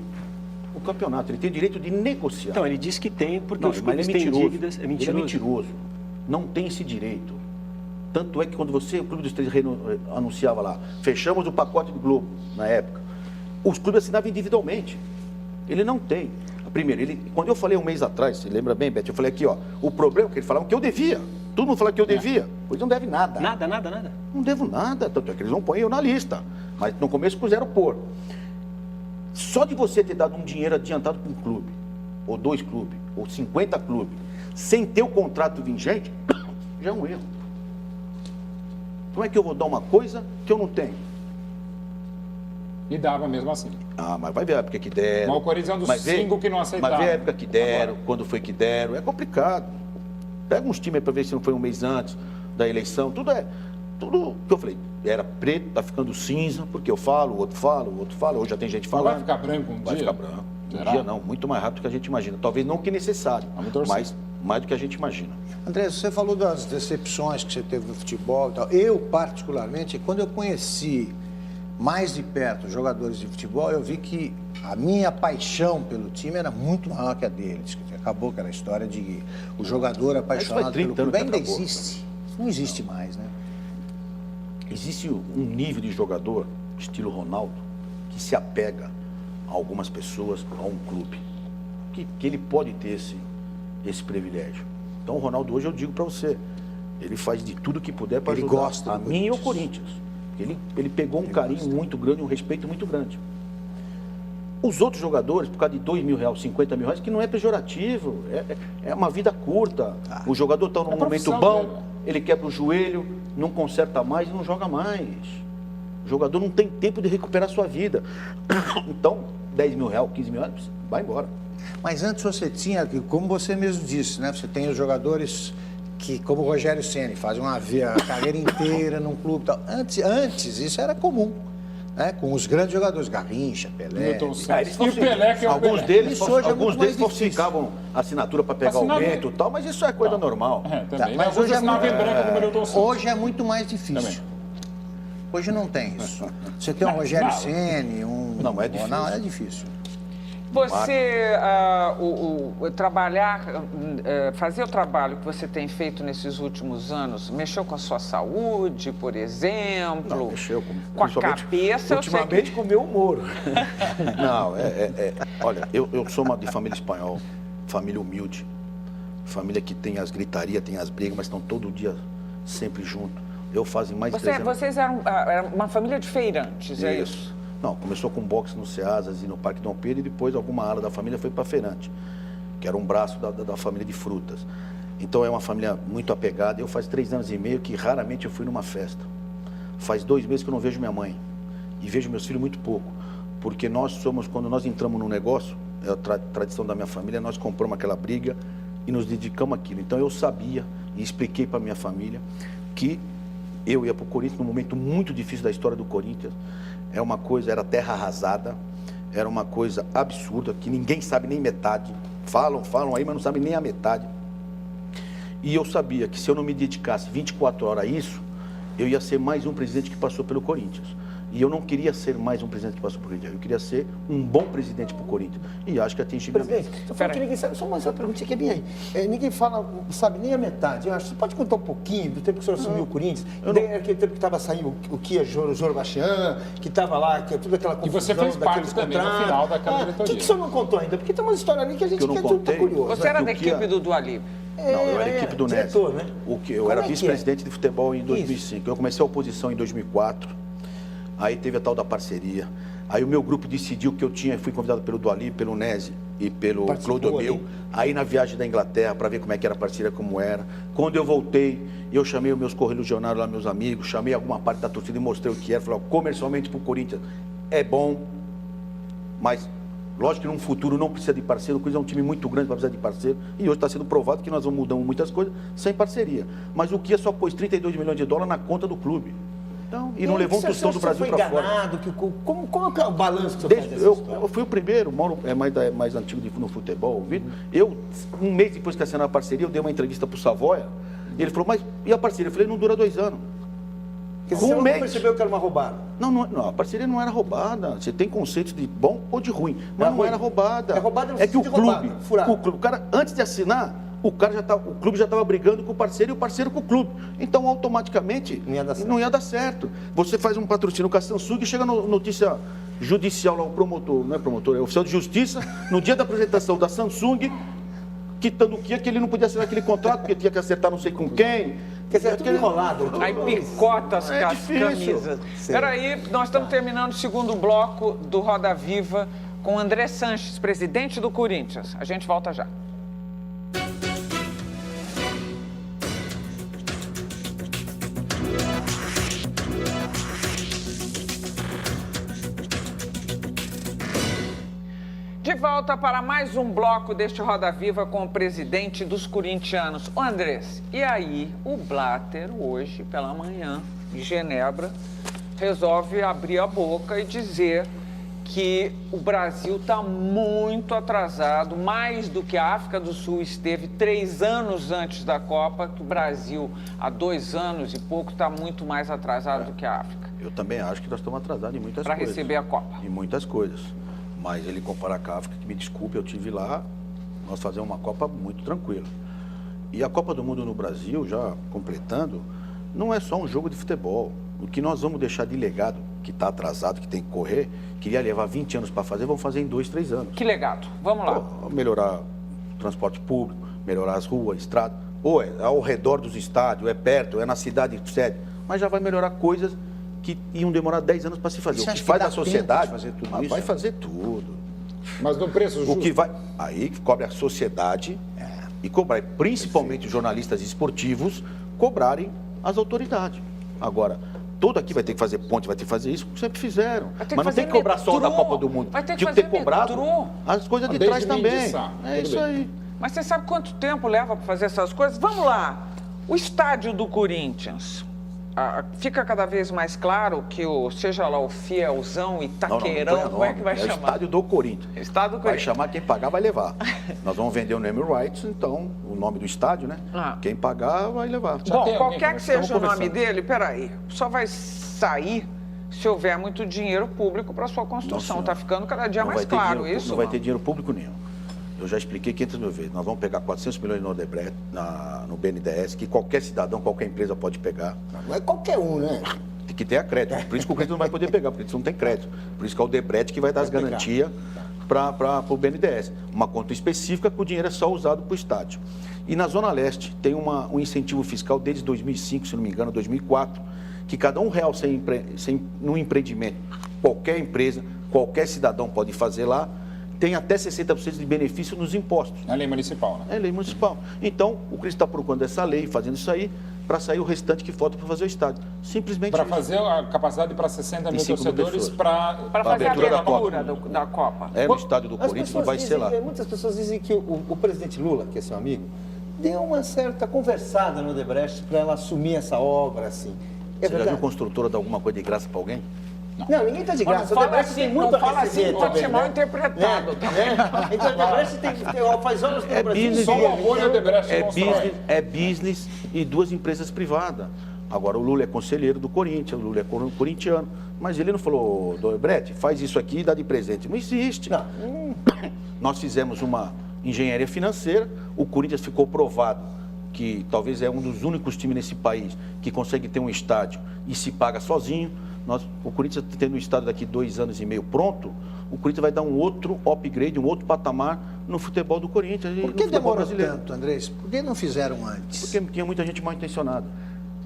o campeonato, ele tem o direito de negociar. Então, ele diz que tem, porque Não, os mas clubes ele é têm mentiroso. dívidas. É Ele mentiroso. é mentiroso. Não tem esse direito. Tanto é que quando o Clube dos 13 anunciava lá, fechamos o pacote do Globo, na época, os clubes assinavam individualmente. Ele não tem. Primeiro, quando eu falei um mês atrás, você lembra bem, Beth, eu falei aqui, ó, o problema é que eles falavam que eu devia. Todo mundo falava que eu devia. Pois não deve nada. Nada. Não devo nada, tanto é que eles não põem eu na lista. Mas no começo puseram pôr. Só de você ter dado um dinheiro adiantado para um clube, ou 2 clubes, ou 50 clubes, sem ter o contrato vigente, já é um erro. Como é que eu vou dar uma coisa que eu não tenho? E dava mesmo assim. Mas vai ver a época que deram. Mas o Corinthians é um dos Mas vê- 5 que não aceitaram. Mas vê a época que deram, Agora. quando foi que deram. É complicado. Pega uns times aí para ver se não foi um mês antes da eleição. Tudo que eu falei. Era preto, tá ficando cinza, porque eu falo, o outro fala. Hoje já tem gente Não falando. vai ficar branco um Vai dia? ficar branco. Será? Um dia não, muito mais rápido do que a gente imagina. Talvez não o que é necessário, Vamos torcer. mas mais do que a gente imagina. André, você falou das decepções que você teve no futebol e tal. Eu, particularmente, quando eu conheci mais de perto os jogadores de futebol, eu vi que a minha paixão pelo time era muito maior que a deles. Acabou aquela história de o jogador apaixonado pelo 30 anos clube. que Ainda acabou. existe. Não existe mais, né? Existe um nível de jogador, estilo Ronaldo, que se apega a algumas pessoas, a um clube, que ele pode ter esse privilégio. Então o Ronaldo hoje eu digo para você, ele faz de tudo que puder para Ele ajudar gosta a do mim e o Corinthians. Corinthians. Ele pegou um carinho muito grande, um respeito muito grande. Os outros jogadores, por causa de R$2 mil, R$50 mil, que não é pejorativo, é uma vida curta. O jogador está num momento profissão bom, dele. ele quebra o joelho, não conserta mais e não joga mais. O jogador não tem tempo de recuperar sua vida. Então, R$10 mil, R$15 mil, vai embora. Mas antes você tinha, como você mesmo disse, né? Você tem os jogadores que, como o Rogério Ceni, fazem a carreira inteira num clube e tal. Antes isso era comum, né? Com os grandes jogadores, Garrincha, Pelé. Milton eles Santos. E o falsificam. Pelé, que é o Alguns Pelé. deles, Isso hoje é alguns muito deles mais difícil. falsificavam assinatura para pegar Assinar aumento e tal, mas isso é coisa normal. É, Tá, também. mas hoje é, assinava em branco como o Milton Santos. hoje é muito mais difícil. Também. Hoje não tem isso. Você tem um Rogério não. Ceni, Não, mas é difícil. Ronaldo, é difícil. Você, fazer o trabalho que você tem feito nesses últimos anos, mexeu com a sua saúde, por exemplo? Não, mexeu com a principalmente- cabeça, eu sei ultimamente que... com o meu humor. Não, olha, eu sou de família espanhola, família humilde, família que tem as gritarias, tem as brigas, mas estão todo dia sempre juntos. Eu fazem mais de 3 anos. Vocês eram uma família de feirantes, é isso? Não, começou com boxe no Ceasas e no Parque Dom Pedro e depois alguma ala da família foi para Feirante, que era um braço da família de frutas. Então é uma família muito apegada. Eu faz 3 anos e meio que raramente eu fui numa festa. Faz 2 meses que eu não vejo minha mãe e vejo meus filhos muito pouco, porque quando nós entramos no negócio, é a tradição da minha família, nós compramos aquela briga e nos dedicamos àquilo. Então eu sabia e expliquei para minha família que eu ia para o Corinthians num momento muito difícil da história do Corinthians. Era terra arrasada, era uma coisa absurda, que ninguém sabe nem metade. Falam aí, mas não sabem nem a metade. E eu sabia que se eu não me dedicasse 24 horas a isso, eu ia ser mais um presidente que passou pelo Corinthians. E eu não queria ser mais um presidente que passou pelo Corinthians, eu queria ser um bom presidente para o Corinthians. E acho que atingi minha meta. Presidente, você falou que ninguém sabe, só mais uma perguntinha que é bem aí. Ninguém sabe nem a metade. Eu acho. Você pode contar um pouquinho do tempo que o senhor assumiu o Corinthians? Aquele tempo que estava saindo o Kia Jorbachian, que estava lá, que toda aquela confusão. E você fez parte também no final daquela diretoria. O que o senhor não contou ainda? Porque tem uma história ali que a gente Que eu não quer tá curioso. Você era da equipe do Dualib? Não, eu era equipe do Nese. diretor, né? Eu era vice-presidente de futebol em 2005. Eu comecei a oposição em 2004. Aí teve a tal da parceria. Aí o meu grupo decidiu que eu fui convidado pelo Dualib, pelo Nese e pelo Clodomil. Aí na viagem da Inglaterra, para ver como é que era a parceria, como era. Quando eu voltei, eu chamei os meus correligionários lá, meus amigos, chamei alguma parte da torcida e mostrei o que era. Falei, comercialmente pro Corinthians é bom, mas lógico que num futuro não precisa de parceiro. O Corinthians é um time muito grande para precisar de parceiro. E hoje está sendo provado que nós vamos mudar muitas coisas sem parceria. Mas o Kia só pôs 32 milhões de dólares na conta do clube. Então, e não levou um tostão do Brasil para fora. Qual é o balanço que você faz dessa história? Eu fui o primeiro, Mauro é mais antigo no futebol, Vitor. Um mês depois que assinaram a parceria, eu dei uma entrevista para o Savoia. E ele falou, mas e a parceria? Eu falei, não dura 2 anos. Porque você não percebeu que era uma roubada? Não, a parceria não era roubada. Você tem conceitos de bom ou de ruim, mas não era roubada. É roubada no É que o sentido de clube, roubada, o cara, antes de assinar, o clube já estava brigando com o parceiro e o parceiro com o clube. Então, automaticamente, não ia dar certo. Você faz um patrocínio com a Samsung e chega notícia judicial lá, o promotor, não é promotor, é oficial de justiça, no dia da apresentação da Samsung, quitando o que ele não podia assinar aquele contrato, porque tinha que acertar não sei com quem. Quer dizer, é tudo enrolado. Aí picota as camisas. Peraí, nós estamos terminando o segundo bloco do Roda Viva com André Sanches, presidente do Corinthians. A gente volta já. De volta para mais um bloco deste Roda Viva com o presidente dos corintianos, o Andrés. E aí, o Blatter, hoje, pela manhã, em Genebra, resolve abrir a boca e dizer que o Brasil está muito atrasado, mais do que a África do Sul esteve 3 anos antes da Copa, que o Brasil, há 2 anos e pouco, está muito mais atrasado do que a África. Eu também acho que nós estamos atrasados em muitas coisas. Para receber a Copa. Em muitas coisas. Mas ele compara com a África, que me desculpe, eu estive lá, nós fazemos uma Copa muito tranquila. E a Copa do Mundo no Brasil, já completando, não é só um jogo de futebol. O que nós vamos deixar de legado, que está atrasado, que tem que correr, queria levar 20 anos para fazer, vamos fazer em 2, 3 anos. Que legado? Vamos lá. Melhorar o transporte público, melhorar as ruas, estradas. Ou é ao redor dos estádios, é perto, é na cidade sede. Mas já vai melhorar coisas que iam demorar 10 anos para se fazer. Você o que faz a sociedade fazer tudo isso? Vai fazer tudo. Mas no preço justo. O que vai aí cobre a sociedade e cobrar, principalmente os jornalistas esportivos, cobrarem as autoridades. Agora, todo aqui vai ter que fazer ponte, vai ter que fazer isso, sempre fizeram. Mas não tem que cobrar só da Copa do Mundo. Vai ter que Tinha fazer que ter cobrado metrô. as coisas de Desde trás também. Mindiçá. É Tudo isso bem. aí. Mas você sabe quanto tempo leva para fazer essas coisas? Vamos lá. O estádio do Corinthians. Fica cada vez mais claro que seja lá o Fielzão, Itaqueirão, como é que vai chamar? É o estádio do Corinthians. Estádio do Vai Corinthians. chamar quem pagar, vai levar. Nós vamos vender o name rights, então, o nome do estádio, né? Quem pagar, vai levar. Bom, tem alguém qualquer que seja o nome conversando. dele, peraí, só vai sair se houver muito dinheiro público para sua construção. Está ficando cada dia mais claro isso. Não vai ter dinheiro público nenhum. Eu já expliquei 500 mil vezes. Nós vamos pegar 400 milhões no Odebrecht, no BNDES, que qualquer cidadão, qualquer empresa pode pegar. Não é qualquer um, né? Tem que ter a crédito. Por isso que o crédito não vai poder pegar, porque eles não tem crédito. Por isso que é o Odebrecht que vai dar as garantias para o BNDES. Uma conta específica que o dinheiro é só usado para o estádio. E na Zona Leste tem um incentivo fiscal desde 2005, se não me engano, 2004, que cada R$1 num empreendimento, qualquer empresa, qualquer cidadão pode fazer lá, tem até 60% de benefício nos impostos. É lei municipal, né? É lei municipal. Então, o Cris está procurando essa lei, fazendo isso aí, para sair o restante que falta para fazer o estádio. Simplesmente Para isso. fazer a capacidade para 60 mil 25 mil torcedores pessoas. Para fazer a abertura da abertura da Copa. É no estádio do Corinthians, não vai ser lá. Muitas pessoas dizem que o presidente Lula, que é seu amigo, deu uma certa conversada no Odebrecht para ela assumir essa obra, assim. Você já viu construtora dar alguma coisa de graça para alguém? Não, ninguém está de graça. Não O Odebrecht tem muito não a fala receber assim, pode também, ser mal interpretado. Então, o Odebrecht faz obras pelo Brasil. business, Só o amor e o Odebrecht constrói. É business e duas empresas privadas. Agora, o Lula é conselheiro do Corinthians, o Lula é corintiano. Mas ele não falou, Odebrecht, faz isso aqui e dá de presente. Não existe. Não. Nós fizemos uma engenharia financeira, o Corinthians ficou provado que talvez é um dos únicos times nesse país que consegue ter um estádio e se paga sozinho. O Corinthians tendo um estádio daqui 2 anos e meio pronto, o Corinthians vai dar um outro upgrade, um outro patamar no futebol do Corinthians. Por que demorou tanto, Andrés? Por que não fizeram antes? Porque tinha muita gente mal intencionada.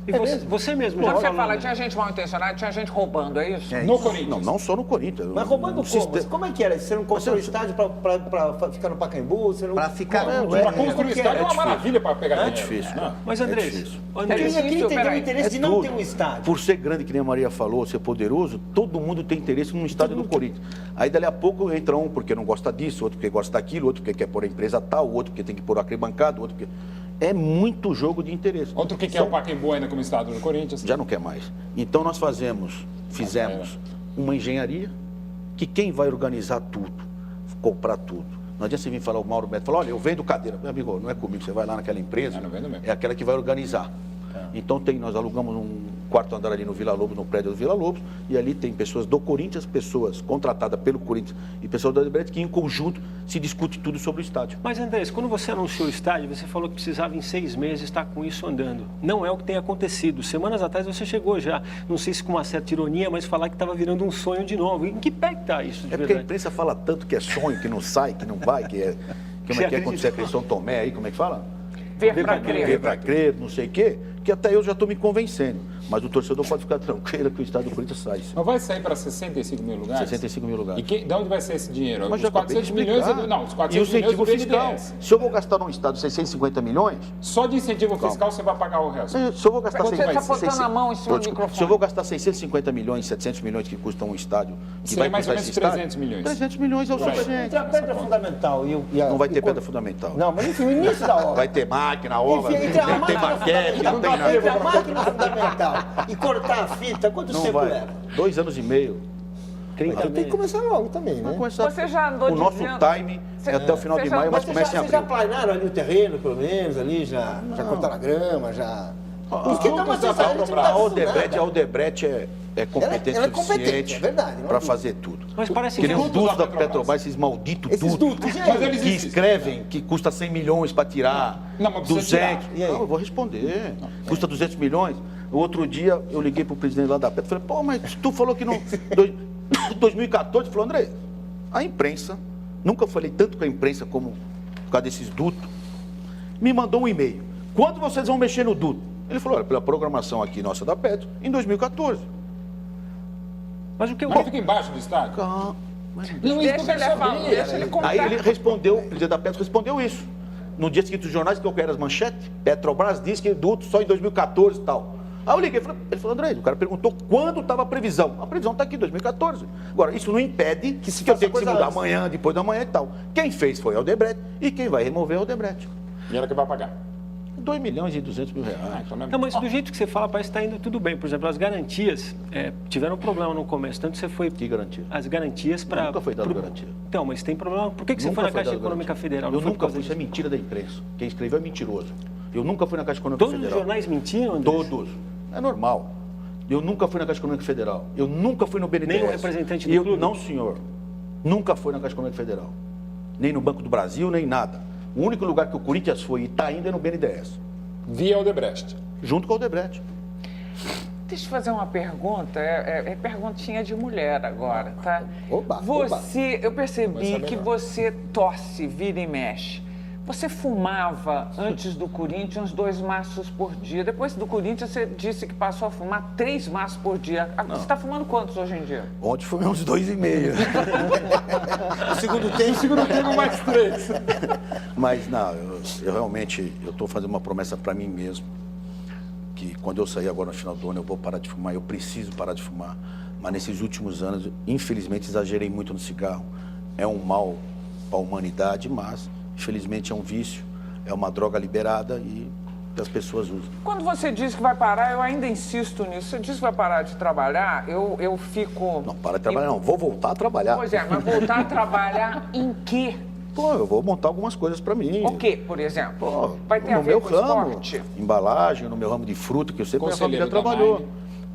E você mesmo já Quando você falou, fala, né? tinha gente mal intencionada, tinha gente roubando, é isso? No Corinthians. Não só no Corinthians. Mas roubando No como? sistema- Como é que era? Você não construiu estádio para ficar no Pacaembu? Você não... Para ficar... Para construir o estádio é uma maravilha para pegar É dinheiro. difícil. Não. Mas, É Andrés, difícil. Eu Andrés, queria entender o peraí. interesse de não tudo. ter um estádio. Por ser grande, que nem a Maria falou, ser poderoso, todo mundo tem interesse num estádio do Corinthians. Aí, dali a pouco, entra um porque não gosta disso, outro porque gosta daquilo, outro porque quer pôr a empresa tal, outro porque tem que pôr a arquibancada, outro porque... É muito jogo de interesse. Outro que quer o Pacaembu ainda como estádio do Corinthians. Já não quer mais. Então, nós fizemos uma engenharia que quem vai organizar tudo, comprar tudo. Não adianta você vir falar, o Mauro Beto fala, olha, eu vendo cadeira. Meu amigo, não é comigo, você vai lá naquela empresa, Não vendo mesmo. é aquela que vai organizar. Então nós alugamos um quarto andar ali no Vila Lobos, no prédio do Vila Lobos, e ali tem pessoas do Corinthians, pessoas contratadas pelo Corinthians e pessoas do Odebrecht, que em conjunto se discute tudo sobre o estádio. Mas, Andrés, quando você anunciou o estádio, você falou que precisava em 6 meses estar com isso andando. Não é o que tem acontecido. Semanas atrás você chegou já, não sei se com uma certa ironia, mas falar que estava virando um sonho de novo. Em que pé que está isso de É porque a verdade? imprensa fala tanto que é sonho, que não sai, que não vai, que é... Como é que é quando você é São Tomé aí, como é que fala? Ver pra Ver crer. pra crer, não sei o quê, que até eu já estou me convencendo. Mas o torcedor pode ficar tranquilo que o estádio do Corinthians sai. Mas vai sair para 65 mil lugares? 65 mil lugares. E de onde vai ser esse dinheiro? Mas Os já acabei de 400 milhões... explicar. Não, os E o 400 milhões incentivo do fiscal. BNDES. Se eu vou gastar num estado 650 milhões, Só de incentivo fiscal você vai pagar o resto. se eu vou gastar Você tá botando a mão em cima do microfone. Se eu vou gastar 650 milhões, 700 milhões que custa um estádio, que Seria vai mais ou custar menos esse estádio, 300 milhões. 300 milhões é o Por aí. suficiente. Entre a pedra fundamental e a... Não vai ter e pedra fundamental. Não, mas enfim, o início da obra. Vai ter máquina, obra, Enfim, entre a não tem máquina maquete, não tem fundamental, nada. entre a máquina fundamental e cortar a fita, quanto Não tempo vai. leva? 2 anos e meio. Então tem que começar logo também, né? Vai começar- Você já andou O nosso dizendo- time é até o final de maio, mas Mas começa em vocês já abril. planaram ali o terreno, pelo menos, ali, já cortaram a grama, já... Porque dá uma juntos da sensação, a gente não tá A Odebrecht é competente Ela é competente, suficiente é verdade, não é para dúvida. fazer tudo. Mas parece Que nem os dutos dutos da da Petrobras. Petrobras, esses malditos Esses dutos, dutos, Mas eles que existem. escrevem que custa 100 milhões para tirar, Não, mas precisa 200. tirar. E aí? Não, eu vou responder. Custa 200 milhões. O outro dia eu liguei para o presidente lá da Petro, falei, pô, mas tu falou que não... 2014, falou, André, a imprensa, nunca falei tanto com a imprensa como por causa desses dutos, me mandou um e-mail. Quando vocês vão mexer no duto? Ele falou, olha, pela programação aqui nossa da Petro, em 2014. Mas o que eu... Mas fica embaixo do estádio. Calma. Mas Não, isso que eu Deixa quero ele falar, saber. deixa ele contar. aí ele respondeu, o presidente da Petro respondeu isso. No dia seguinte, os jornais que eu quero as manchetes, Petrobras diz que duto só em 2014 e tal. Aí eu liguei, ele falou, André, o cara perguntou quando estava a previsão. A previsão está aqui, 2014. Agora, isso não impede que se eu faça tenha que se coisa mudar antes. amanhã, depois da manhã e tal. Quem fez foi a Odebrecht e quem vai remover é a Odebrecht. E ela que vai pagar. 2 milhões e 200 mil reais. Então não é- Não, mas do jeito que você fala, parece que está indo tudo bem. Por exemplo, as garantias tiveram problema no começo. Tanto você foi... Que garantia? As garantias para... Nunca foi dado garantia. Então, mas tem problema. Por que você Nunca foi na foi Caixa dado Econômica garantia. Federal? Eu Não foi por nunca causa fui, isso é disso? mentira da imprensa. Quem escreveu é mentiroso. Eu nunca fui na Caixa Econômica Todos os Federal. jornais mentiram, André? Todos. É normal. Eu nunca fui na Caixa Econômica Federal. Eu nunca fui no BNDES. Nem o representante do eu, clube? Não, senhor. Nunca fui na Caixa Econômica Federal. Nem no Banco do Brasil, nem nada. O único lugar que o Corinthians foi e está indo é no BNDES. Via Odebrecht. Junto com o Odebrecht. Deixa eu fazer uma pergunta, é perguntinha de mulher agora, tá? Oba, Você, eu Vai percebi saber que não. você torce, vira e mexe. Você fumava antes do Corinthians 2 maços por dia. Depois do Corinthians, você disse que passou a fumar 3 maços por dia. Você está fumando quantos hoje em dia? Ontem foi uns 2,5. No segundo tempo, mais 3. Mas não, eu realmente estou fazendo uma promessa para mim mesmo. Que quando eu sair agora no final do ano eu vou parar de fumar. Eu preciso parar de fumar. Mas nesses últimos anos, infelizmente, exagerei muito no cigarro. É um mal para a humanidade, mas infelizmente é um vício, é uma droga liberada e que as pessoas usam. Quando você diz que vai parar, eu ainda insisto nisso. Você diz que vai parar de trabalhar, eu fico... Não, para de trabalhar, não. Vou voltar a trabalhar. Pois é, mas voltar a trabalhar em quê? Pô, eu vou montar algumas coisas para mim. O quê, por exemplo? Pô, vai ter a no ver meu com ramo, esporte? embalagem, no meu ramo de fruta, que eu sempre minha família Conselheiro da trabalhou. Nine.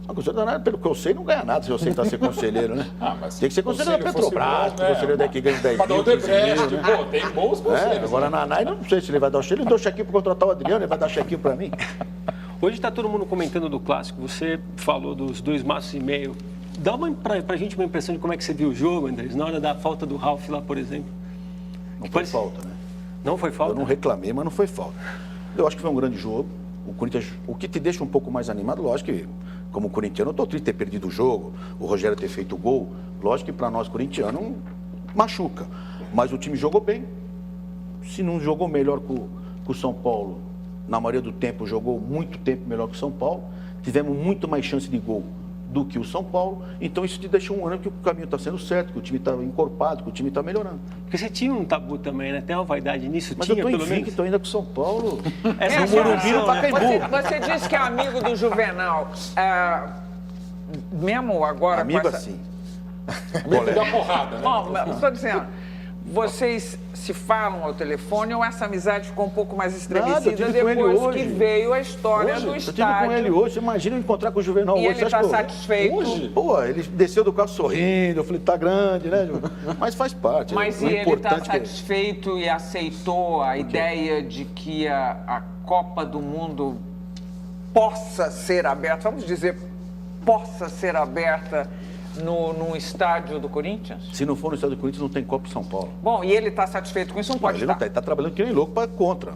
Não, conselheiro da Nine, pelo que eu sei, não ganha nada se você está ser conselheiro, né? Mas tem que ser conselheiro da fosse Petrobras, bom, né? conselheiro daqui ganha 10 Para dar mil, outro 15 mil, empréstimo, né? pô, tem bons conselheiros. Agora na Nine, não sei se ele vai dar o cheque. Ele deu chequinho para contratar o Adriano, ele vai dar chequinho para mim. Hoje está todo mundo comentando do Clássico. Você falou dos 2 maços e meio. Dá pra gente uma impressão de como é que você viu o jogo, Andrés, na hora da falta do Ralf lá, por exemplo. Não foi falta, né? Não foi falta? Eu não reclamei, mas não foi falta. Eu acho que foi um grande jogo. O Corinthians, o que te deixa um pouco mais animado, lógico que, como corintiano, eu estou triste de ter perdido o jogo, o Rogério ter feito o gol. Lógico que para nós corintianos machuca. Mas o time jogou bem. Se não jogou melhor que o São Paulo, na maioria do tempo jogou muito tempo melhor que o São Paulo. Tivemos muito mais chance de gol do que o São Paulo. Então isso te deixa um ano que o caminho está sendo certo, que o time está encorpado, que o time está melhorando. Porque você tinha um tabu também, né? Tem uma vaidade nisso, Mas tinha eu estou pelo menos. invicto ainda com o São Paulo. Essa no Morumbi, no Pacaembu. Você disse que é amigo do Juvenal. Mesmo agora Amigo com essa... assim. Amigo da porrada, né? Bom, estou dizendo, vocês se falam ao telefone ou essa amizade ficou um pouco mais Nada, eu estremecida tive com ele depois hoje. que veio a história Hoje, do eu tive estádio? com ele hoje. Você imagina eu encontrar com o Juvenal E hoje. ele Você acha está que eu- satisfeito? Hoje? Pô, ele desceu do carro sorrindo. Eu falei, tá grande, né, Ju? Mas faz parte. Mas O e ele está importante é que- satisfeito e aceitou a ideia de que a Copa do Mundo possa ser aberta, vamos dizer, possa ser aberta no estádio do Corinthians? Se não for no estádio do Corinthians, não tem Copa em São Paulo. Bom, e ele está satisfeito com isso? Não pode Ele não estar. tá, ele tá trabalhando que nem louco para contra.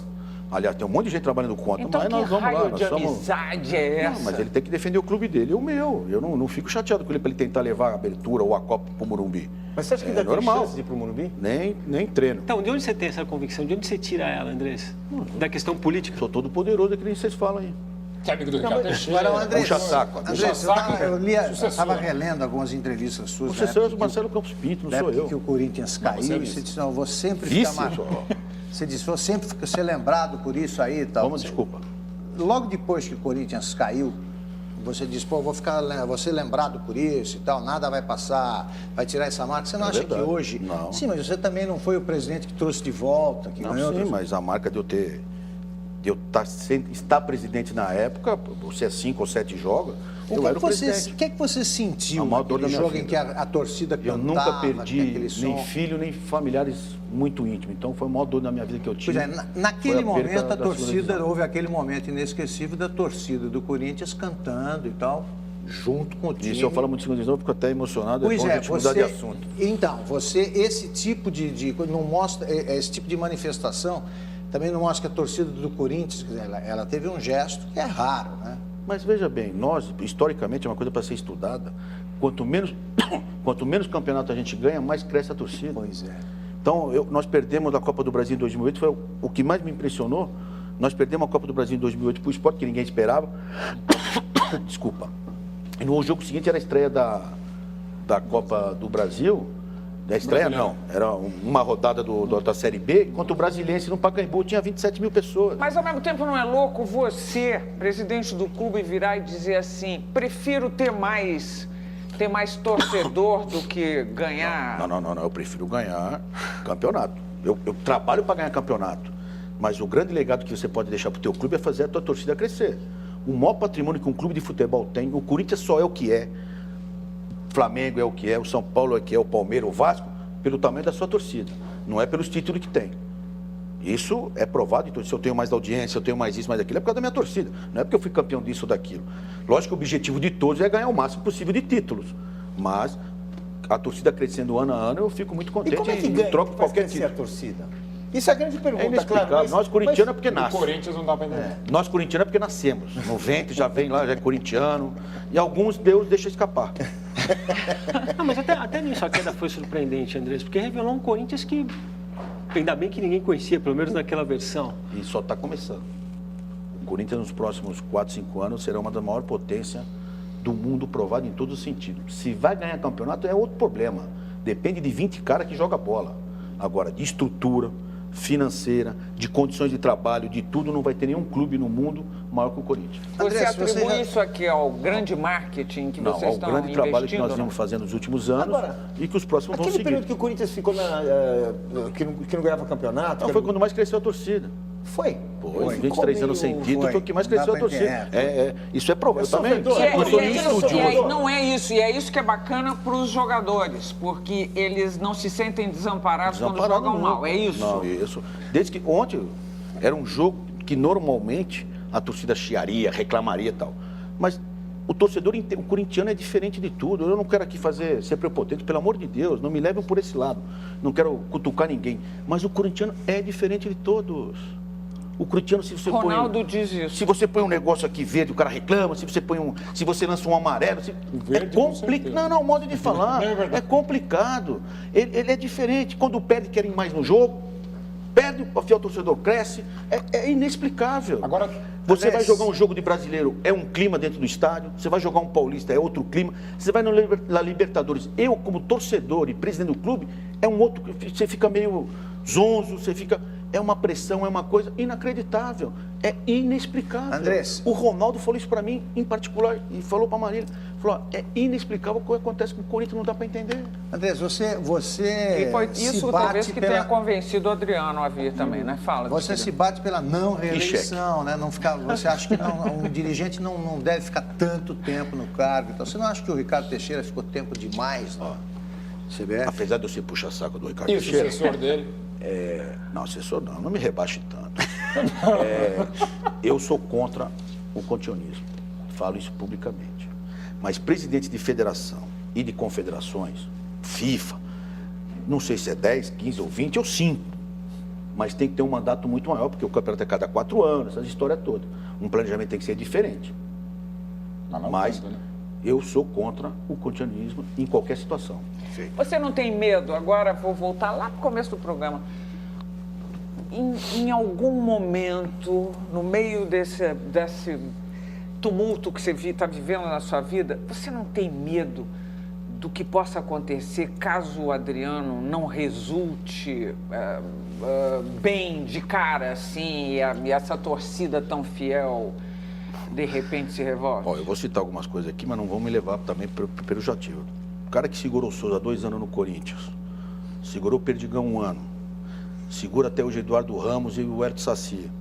Aliás, tem um monte de gente trabalhando contra, Então mas que nós vamos raio lá. de Nós somos... amizade é essa? Não, mas ele tem que defender o clube dele e o meu. Eu não fico chateado com ele para ele tentar levar a abertura ou a Copa pro Morumbi. Mas você acha que É ainda tem normal. chance de ir pro Morumbi? Nem treino. Então, de onde você tem essa convicção? De onde você tira ela, Andrés? Da questão política? Sou todo poderoso, é que nem vocês falam aí. Que é amigo do Ricardo Teixeira. Agora, o Andrés, Puxa-saco. Andrés, eu estava relendo algumas entrevistas suas. O sucessor é o Marcelo Campos Pinto, não Na sou época eu. que o Corinthians caiu, você é e vice. você disse, não, eu vou sempre Vice? ficar marcado. Você disse, vou sempre ser lembrado por isso aí e tal. Vamos, desculpa. Logo depois que o Corinthians caiu, você disse, pô, vou ser lembrado por isso e tal, nada vai passar, vai tirar essa marca. Você não acha verdade. que hoje... Não. Sim, mas você também não foi o presidente que trouxe de volta, que Não, ganhou... sim, mas a marca de eu estar presidente na época, você é 5 ou 7 jogos, eu era o presidente. O que é que você sentiu A maior dor da naquele minha jogo em vida. que a torcida Eu cantava, nunca tem perdi aquele som? nem filho, nem familiares muito íntimos. Então foi a maior dor da minha vida que eu tive. Pois é, naquele Foi a perca momento a da segunda torcida, divisão. houve aquele momento inesquecível da torcida do Corinthians cantando e tal, junto com o time. Isso eu falo muito de segunda divisão, eu fico até emocionado. Pois bom é, a gente mudar de assunto. Então, esse tipo de não mostra, esse tipo de manifestação também não mostra que a torcida do Corinthians, quer dizer, ela teve um gesto que é raro, né? Mas veja bem, nós, historicamente, é uma coisa para ser estudada. Quanto menos campeonato a gente ganha, mais cresce a torcida. Pois é. Então, nós perdemos a Copa do Brasil em 2008, foi o que mais me impressionou. Nós perdemos a Copa do Brasil em 2008 para o esporte, que ninguém esperava. Desculpa. E no jogo seguinte era a estreia da Copa do Brasil. Da estreia não, era uma rodada da Série B, contra o Brasiliense no Pacaembu, tinha 27 mil pessoas. Mas ao mesmo tempo não é louco você, presidente do clube, virar e dizer assim, prefiro ter mais torcedor do que ganhar... Não, eu prefiro ganhar campeonato. Eu trabalho para ganhar campeonato, mas o grande legado que você pode deixar para o teu clube é fazer a tua torcida crescer. O maior patrimônio que um clube de futebol tem, o Corinthians só é o que é, Flamengo é o que é, o São Paulo é o que é, o Palmeiras, o Vasco, pelo tamanho da sua torcida, não é pelos títulos que tem. Isso é provado, então se eu tenho mais audiência, eu tenho mais isso, mais aquilo, é por causa da minha torcida, não é porque eu fui campeão disso ou daquilo. Lógico que o objetivo de todos é ganhar o máximo possível de títulos, mas a torcida crescendo ano a ano, eu fico muito contente E como é que ganha, troco faz qualquer crescer a título. torcida? Isso é a grande pergunta, É inexplicável. claro. Mas, Nós corintianos é porque O nasce. Corinthians não dá pra entender. Nós corintianos é porque nascemos. No ventre já vem lá, já é corintiano. E alguns Deus deixa escapar. Não, mas até nisso a queda foi surpreendente, Andrés, porque revelou um Corinthians que, ainda bem que ninguém conhecia, pelo menos naquela versão. E só está começando. O Corinthians nos próximos 4, 5 anos será uma das maiores potências do mundo, provado em todos os sentidos. Se vai ganhar campeonato é outro problema. Depende de 20 caras que jogam bola. Agora, de estrutura, financeira, de condições de trabalho, de tudo, não vai ter nenhum clube no mundo maior que o Corinthians. Você André, se você atribui já- isso aqui ao grande marketing que Não, vocês ao estão grande trabalho que nós investindo, viemos fazendo nos últimos anos Agora, e que os próximos vão Aquele seguir. período que o Corinthians ficou que não ganhava campeonato. Não, foi quando mais cresceu a torcida. Foi. Foi, 23 anos sem título, Foi. foi o que mais Dá cresceu a pra torcida. entender. Isso é provável. Eu também sofredor. eu sou E estudioso. não é isso, e é isso que é bacana para os jogadores, porque eles não se sentem desamparados quando jogam mal, é isso? Não, isso. Desde que ontem era um jogo que normalmente a torcida chiaria, reclamaria e tal. Mas o torcedor, o corintiano é diferente de tudo. Eu não quero aqui ser prepotente, pelo amor de Deus, não me levem por esse lado. Não quero cutucar ninguém. Mas o corintiano é diferente de todos. O corintiano, se você Ronaldo diz isso. Se você põe um negócio aqui verde, o cara reclama. Se você lança um amarelo, Verde, é com complicado. certeza. Não, modo de falar. É verdade. É complicado. Ele é diferente. Quando perde, querem mais no jogo. Perde, o fiel torcedor cresce. É inexplicável. Agora, Você André, vai jogar um jogo de brasileiro, é um clima dentro do estádio. Você vai jogar um paulista, é outro clima. Você vai na Libertadores. Eu, como torcedor e presidente do clube, é um outro. Você fica meio zonzo, você fica. É uma pressão, é uma coisa inacreditável. É inexplicável. Andrés. O Ronaldo falou isso para mim, em particular, e falou para a Marília. Falou, é inexplicável o que acontece com o Corinthians, não dá para entender. Andrés, você E foi se isso bate talvez que pela... tenha convencido o Adriano a vir também, né? Fala. Você querido. se bate pela não reeleição, né? Não ficar, você acha que um dirigente não deve ficar tanto tempo no cargo? Então, você não acha que o Ricardo Teixeira ficou tempo demais na CBF? Apesar de eu ser puxa-saco do Ricardo e o Teixeira, sucessor dele? não, assessor não me rebaixe tanto. Eu sou contra o continuismo, falo isso publicamente. Mas presidente de federação e de confederações, FIFA, não sei se é 10, 15 ou 20 ou 5, mas tem que ter um mandato muito maior, porque o campeonato é cada 4 anos, essa história toda. Um planejamento tem que ser diferente. Mas tanto, né? eu sou contra o continuismo em qualquer situação. Você não tem medo? Agora vou voltar lá para o começo do programa. Em algum momento, no meio desse tumulto que você está vivendo na sua vida, você não tem medo do que possa acontecer caso o Adriano não resulte bem de cara, assim, e essa torcida tão fiel de repente se revolve? Ó, eu vou citar algumas coisas aqui, mas não vão me levar também para o pejorativo. O cara que segurou o Souza 2 anos no Corinthians, segurou o Perdigão 1 ano, segura até hoje Eduardo Ramos e o Herto Saci,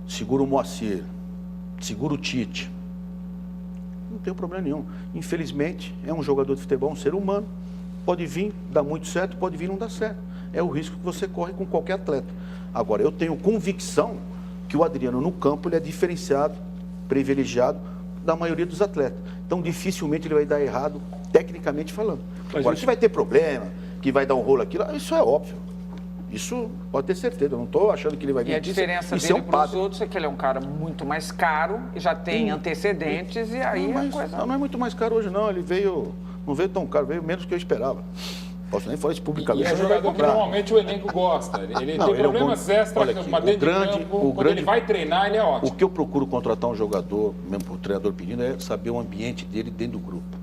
segura o Moacir, segura o Tite. Não tem problema nenhum. Infelizmente, é um jogador de futebol, um ser humano. Pode vir, dá muito certo, pode vir, não dá certo. É o risco que você corre com qualquer atleta. Agora, eu tenho convicção que o Adriano no campo ele é diferenciado, privilegiado da maioria dos atletas. Então, dificilmente ele vai dar errado, tecnicamente falando. Agora, se vai ter problema, que vai dar um rolo aqui, isso é óbvio. Isso pode ter certeza. Eu não estou achando que ele vai vir E a aqui. diferença Isso dele é um para os padre. outros é que ele é um cara muito mais caro, e já tem antecedentes, e aí Não, a mas coisa... não é muito mais caro hoje, não. Ele veio, não veio tão caro, veio menos do que eu esperava. Posso nem falar isso E publicamente. é um Você vai jogador que comprar. normalmente o elenco gosta. Ele Não, tem ele é um problemas bom- extras olha aqui, para dentro de campo. Quando ele vai treinar, ele é O ótimo. que eu procuro contratar um jogador, mesmo o treinador pedindo, é saber o ambiente dele dentro do grupo.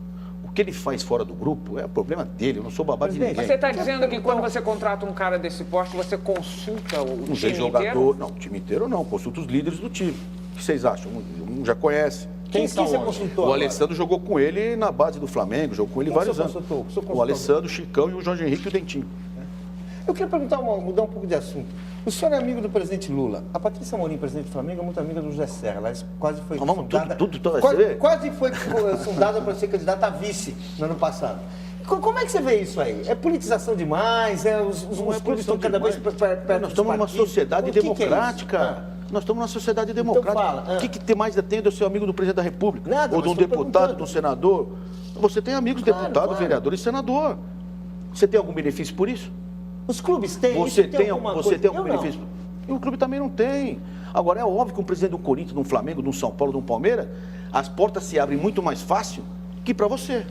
O que ele faz fora do grupo é problema dele, eu não sou babá de Presidente, ninguém. Você está dizendo que quando você contrata um cara desse porte, você consulta o Não sei time jogador, inteiro? não, o time inteiro não, consulta os líderes do time. O que vocês acham? Um já conhece. Quem são você hoje? consultou O agora? Alessandro jogou com ele na base do Flamengo, jogou com ele Quem vários você anos. consultou? O seu O consultor? Alessandro, o Chicão e o Jorge Henrique e o Dentinho. Eu queria perguntar, mudar um pouco de assunto. O senhor é amigo do presidente Lula. A Patrícia Amorim, presidente do Flamengo, é muito amiga do José Serra. Ela quase foi Não, vamos sondada... tudo, você quase, vê? quase foi sondada para ser candidata a vice no ano passado. Como é que você vê isso aí? É politização demais? Os clubes estão cada vez perto Nós dos estamos numa partidos? sociedade O que é isso? democrática. Nós estamos numa sociedade democrática. fala, O que tem mais tem do seu amigo do presidente da República? Nada, ou de um mas tô deputado, perguntando. de um senador? Você tem amigos Claro, deputado, claro. vereador e senador. Você tem algum benefício por isso? Os clubes têm Você isso, tem alguma algum coisa? Eu não. benefício? E o clube também não tem. Agora, é óbvio que um presidente do Corinthians, de um Flamengo, de um São Paulo, de um Palmeiras, as portas se abrem muito mais fácil que para você.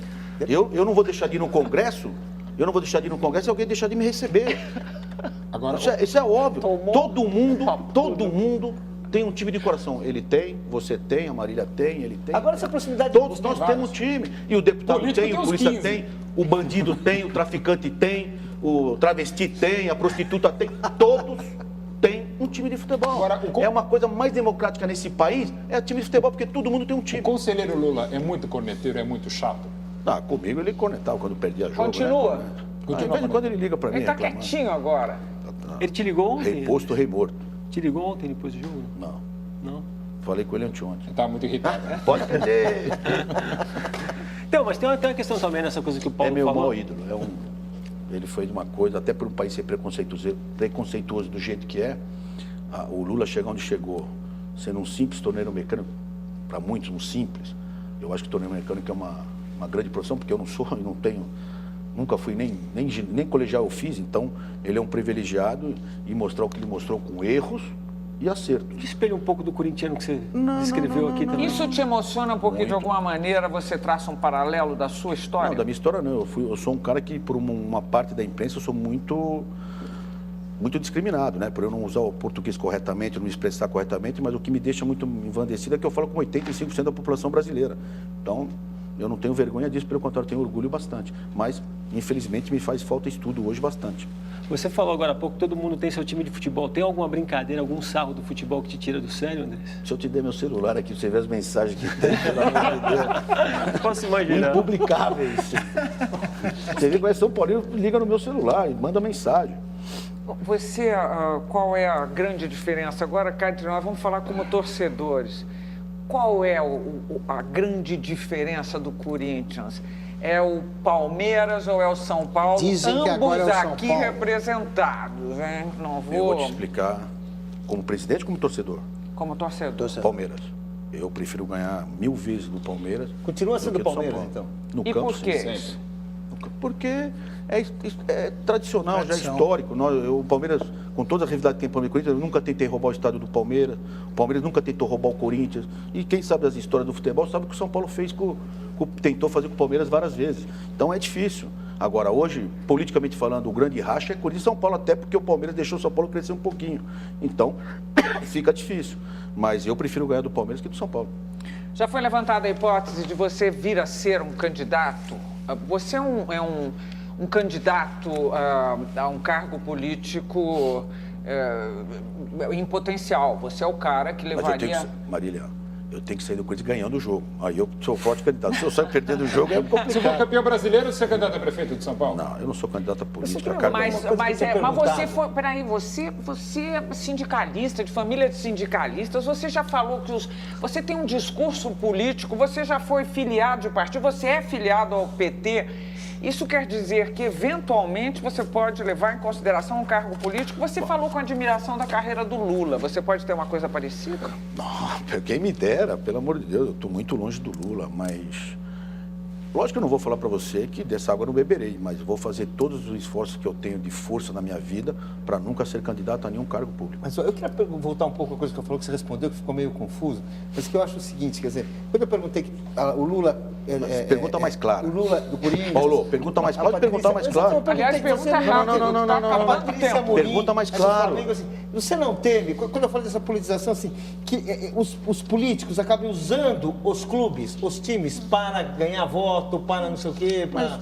Eu não vou deixar de ir no Congresso, se alguém deixar de me receber. Agora, Isso é óbvio. Tomou Todo mundo tudo. tem um time de coração. Ele tem, você tem, a Marília tem, ele tem. Agora essa proximidade... Todos nós vários. temos time. E o deputado Político tem, tem o uns polícia 15. tem, o bandido tem, o traficante tem, o travesti tem, a prostituta tem, todos têm um time de futebol. Agora, É uma coisa mais democrática nesse país, é o time de futebol, porque todo mundo tem um O time. conselheiro Lula é muito corneteiro, é muito chato? Comigo ele cornetava quando perdia jogo. Continua? Né? Continua De vez em quando ele liga pra mim. Ele tá reclamando. quietinho agora. Ele te ligou ontem? Rei posto, rei morto. Te ligou ontem depois do jogo? Não, Não. falei com ele anteontem. Ele tá muito irritado, né? Pode entender. Então, mas tem uma questão também nessa coisa que o É Paulo meu falou. maior ídolo. Ele foi de uma coisa, até por um país ser preconceituoso do jeito que é, o Lula chegar onde chegou, sendo um simples torneiro mecânico, para muitos um simples. Eu acho que torneiro mecânico é uma grande profissão, porque eu não sou e não tenho, nunca fui, nem colegial eu fiz, então ele é um privilegiado e mostrar o que ele mostrou com erros e acertos. Espelha um pouco do corintiano que você descreveu aqui também. Isso te emociona porque, de Muito. alguma maneira, você traça um paralelo da sua história? Não, da minha história não. Eu sou um cara que, por uma parte da imprensa, eu sou muito discriminado, né? Por eu não usar o português corretamente, não me expressar corretamente, mas o que me deixa muito envandecido é que eu falo com 85% da população brasileira. Então, eu não tenho vergonha disso, pelo contrário, eu tenho orgulho bastante. Mas, infelizmente, me faz falta estudo hoje bastante. Você falou agora há pouco que todo mundo tem seu time de futebol. Tem alguma brincadeira, algum sarro do futebol que te tira do sério, Andrés? Se eu te der meu celular aqui, você vê as mensagens que tem, pelo amor de Deus. Posso imaginar. Impublicáveis. Você vê que é São Paulo, liga no meu celular e manda mensagem. Você, qual é a grande diferença? Agora, cá entre nós, vamos falar como torcedores. Qual é a grande diferença do Corinthians? É o Palmeiras ou é o São Paulo? Dizem que ambos agora é o São aqui Paulo. representados, hein? Não Eu vou te vou explicar como presidente, como torcedor. como torcedor. Palmeiras. Eu prefiro ganhar 1000 vezes do Palmeiras. Continua do sendo que do São Palmeiras, Paulo. então? No E campo, por quê? sim. Sempre. Porque é tradicional, já é Tradição. histórico. O Palmeiras, com toda a rivalidade que tem Palmeiras e Corinthians, eu nunca tentei roubar o estádio do Palmeiras. O Palmeiras nunca tentou roubar o Corinthians. E quem sabe das histórias do futebol sabe o que o São Paulo fez tentou fazer com o Palmeiras várias vezes. Então é difícil. Agora, hoje, politicamente falando, o grande racha é Corinthians e São Paulo, até porque o Palmeiras deixou o São Paulo crescer um pouquinho. Então, fica difícil. Mas eu prefiro ganhar do Palmeiras que do São Paulo. Já foi levantada a hipótese de você vir a ser um candidato? Você é um candidato a um cargo político em potencial. Você é o cara que Mas levaria... Marília, eu tenho que sair do Corinthians ganhando o jogo. Aí eu sou forte candidato. Se eu saio perdendo o jogo, é Se for complicado. campeão brasileiro, você é candidato a prefeito de São Paulo? Não, eu não sou candidato a política. Mas perguntar. você foi... Peraí, você é sindicalista, de família de sindicalistas, você já falou que você tem um discurso político, você já foi filiado de partido, você é filiado ao PT. Isso quer dizer que, eventualmente, você pode levar em consideração um cargo político? Você falou com admiração da carreira do Lula. Você pode ter uma coisa parecida? Não, quem me dera, pelo amor de Deus, eu estou muito longe do Lula, mas... Lógico que eu não vou falar para você que dessa água eu não beberei, mas vou fazer todos os esforços que eu tenho de força na minha vida para nunca ser candidato a nenhum cargo público. Mas eu queria voltar um pouco a coisa que eu falou, que você respondeu, que ficou meio confuso. Mas que eu acho o seguinte, quer dizer, quando eu perguntei que o Lula... Pergunta mais clara. O Lula do Corinthians... Paulo, pergunta mais clara. Pode perguntar mais claro. Aliás, pergunta rápido. A Patrícia Amorim, Pergunta mais do claro. Flamengo, assim, você não teve, quando eu falo dessa politização, assim, que os políticos acabam usando os clubes, os times, para ganhar voto, para não sei o quê, para...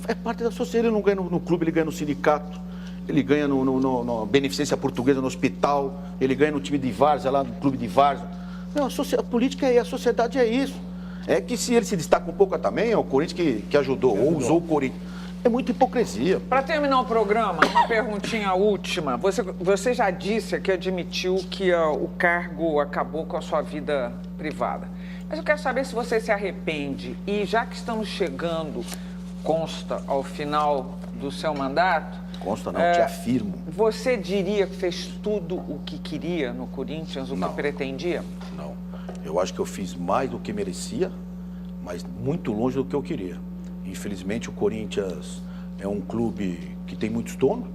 É parte da sociedade. Ele não ganha no clube, ele ganha no sindicato. Ele ganha no Beneficência Portuguesa, no hospital. Ele ganha no time de várzea, lá no clube de várzea. Não, a política a sociedade é isso. É que se ele se destaca um pouco também, é o Corinthians que ajudou, ou usou o Corinthians. É muita hipocrisia. Para terminar o programa, uma perguntinha última. Você já disse que admitiu que o cargo acabou com a sua vida privada. Mas eu quero saber se você se arrepende. E já que estamos chegando, consta, ao final do seu mandato... Consta não, te afirmo. Você diria que fez tudo o que queria no Corinthians, o que pretendia? Não. Eu acho que eu fiz mais do que merecia, mas muito longe do que eu queria. Infelizmente, o Corinthians é um clube que tem muitos donos,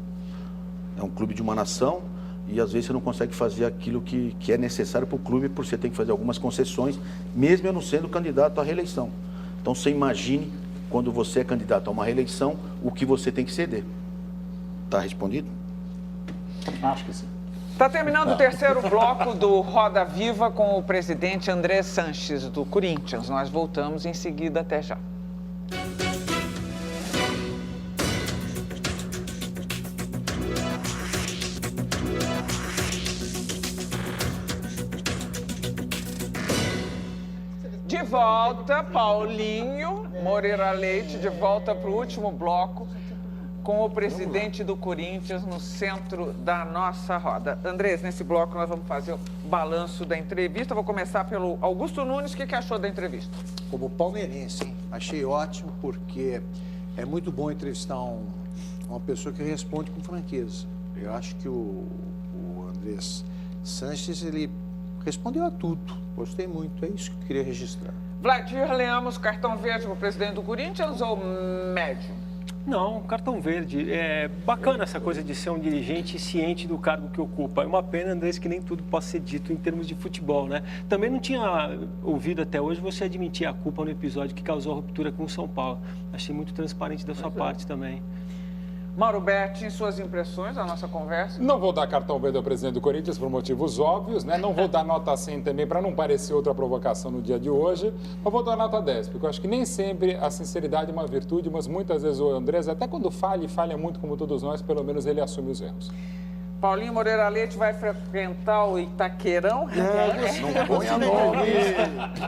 é um clube de uma nação, e às vezes você não consegue fazer aquilo que é necessário para o clube, porque você tem que fazer algumas concessões, mesmo eu não sendo candidato à reeleição. Então, você imagine, quando você é candidato a uma reeleição, o que você tem que ceder. Está respondido? Acho que sim. Está terminando o terceiro bloco do Roda Viva com o presidente André Sanches, do Corinthians. Nós voltamos em seguida, até já. De volta, Paulinho Moreira Leite, de volta para o último bloco, com o presidente do Corinthians no centro da nossa roda. Andrés, nesse bloco nós vamos fazer o balanço da entrevista. Vou começar pelo Augusto Nunes. O que achou da entrevista? Como palmeirense, hein? Achei ótimo, porque é muito bom entrevistar uma pessoa que responde com franqueza. Eu acho que o Andrés Sanches, ele respondeu a tudo. Gostei muito, é isso que eu queria registrar. Vladir Leamos, cartão verde para o presidente do Corinthians ou médio? Não, cartão verde. É bacana essa coisa de ser um dirigente ciente do cargo que ocupa. É uma pena, Andrés, que nem tudo possa ser dito em termos de futebol, né? Também não tinha ouvido até hoje você admitir a culpa no episódio que causou a ruptura com o São Paulo. Achei muito transparente da sua parte também. Mauro Betti, suas impressões da nossa conversa? Não vou dar cartão verde ao presidente do Corinthians por motivos óbvios, né? Não vou dar nota 100 também para não parecer outra provocação no dia de hoje, mas vou dar nota 10, porque eu acho que nem sempre a sinceridade é uma virtude, mas muitas vezes o Andrés, até quando falha muito como todos nós, pelo menos ele assume os erros. Paulinho Moreira Leite vai frequentar o Itaquerão? Não ponha nome.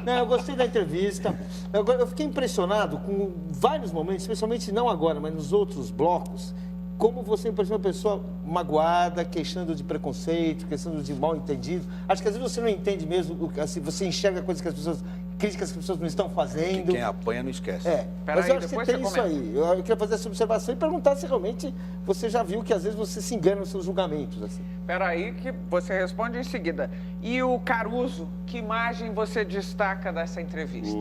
Não, eu gostei da entrevista. Eu fiquei impressionado com vários momentos, especialmente não agora, mas nos outros blocos, como você impressiona uma pessoa magoada, queixando de preconceito, queixando de mal entendido. Acho que às vezes você não entende mesmo, assim, você enxerga coisas que as pessoas, críticas que as pessoas não estão fazendo. Quem apanha não esquece. Mas eu acho que tem isso aí. Eu queria fazer essa observação e perguntar se realmente você já viu que às vezes você se engana nos seus julgamentos. Assim. Espera aí que você responde em seguida. E o Caruso, que imagem você destaca dessa entrevista?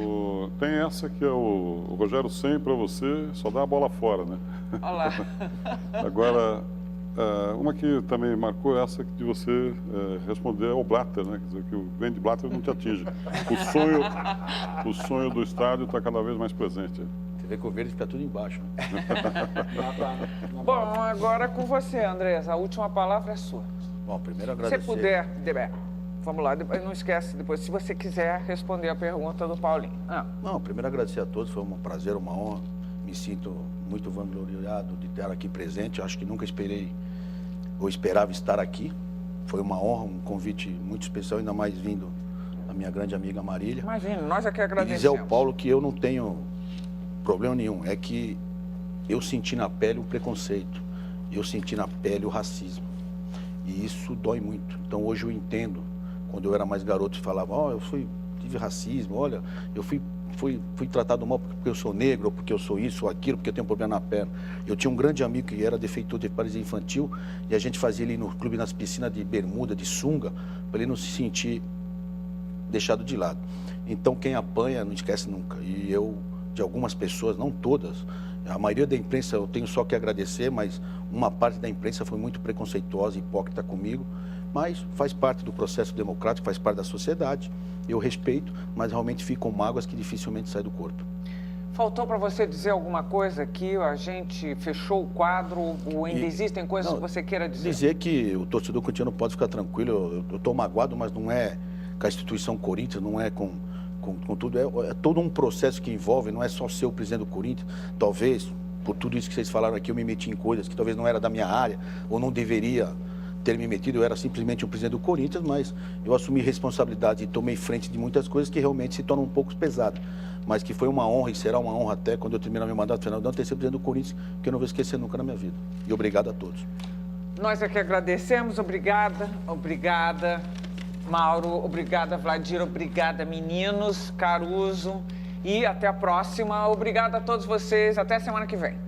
Tem essa que é o Rogério Ceni para você, só dá a bola fora, né? Olha lá. Agora, uma que também marcou essa de você responder ao Blatter, né? Quer dizer, que o grande Blatter não te atinge. O sonho do estádio está cada vez mais presente. Você vê que o verde fica tudo embaixo. Bom, agora com você, Andrés. A última palavra é sua. Bom, primeiro agradecer. Se puder, vamos lá, não esquece depois, se você quiser responder a pergunta do Paulinho. Não, primeiro agradecer a todos, foi um prazer, uma honra. Me sinto muito vangloriado de estar aqui presente. Acho que nunca esperava estar aqui. Foi uma honra, um convite muito especial, ainda mais vindo da minha grande amiga Marília. Imagina, nós é que agradecemos. E dizer ao Paulo que eu não tenho problema nenhum. É que eu senti na pele o preconceito. Eu senti na pele o racismo. E isso dói muito. Então hoje eu entendo, quando eu era mais garoto, falava, eu tive racismo, olha, eu fui tratado mal porque eu sou negro, ou porque eu sou isso ou aquilo, porque eu tenho um problema na perna. Eu tinha um grande amigo que era defeitor de paralisia infantil e a gente fazia ele ir no clube, nas piscinas de bermuda, de sunga, para ele não se sentir deixado de lado. Então quem apanha não esquece nunca. E eu, de algumas pessoas, não todas, a maioria da imprensa eu tenho só que agradecer, mas uma parte da imprensa foi muito preconceituosa e hipócrita comigo, mas faz parte do processo democrático, faz parte da sociedade. Eu respeito, mas realmente ficam mágoas que dificilmente saem do corpo. Faltou para você dizer alguma coisa aqui? A gente fechou o quadro ou ainda existem coisas que você queira dizer? Dizer que o torcedor corintiano pode ficar tranquilo. Eu estou magoado, mas não é com a instituição Corinthians, não é com tudo. É todo um processo que envolve, não é só ser o presidente do Corinthians. Talvez, por tudo isso que vocês falaram aqui, eu me meti em coisas que talvez não era da minha área ou não deveria ter me metido. Eu era simplesmente o presidente do Corinthians, mas eu assumi responsabilidade e tomei frente de muitas coisas que realmente se tornam um pouco pesadas. Mas que foi uma honra e será uma honra até quando eu terminar meu mandato final, não ter sido presidente do Corinthians, que eu não vou esquecer nunca na minha vida. E obrigado a todos. Nós é que agradecemos. Obrigada, Mauro. Obrigada, Vladir. Obrigada, meninos, Caruso. E até a próxima. Obrigada a todos vocês. Até semana que vem.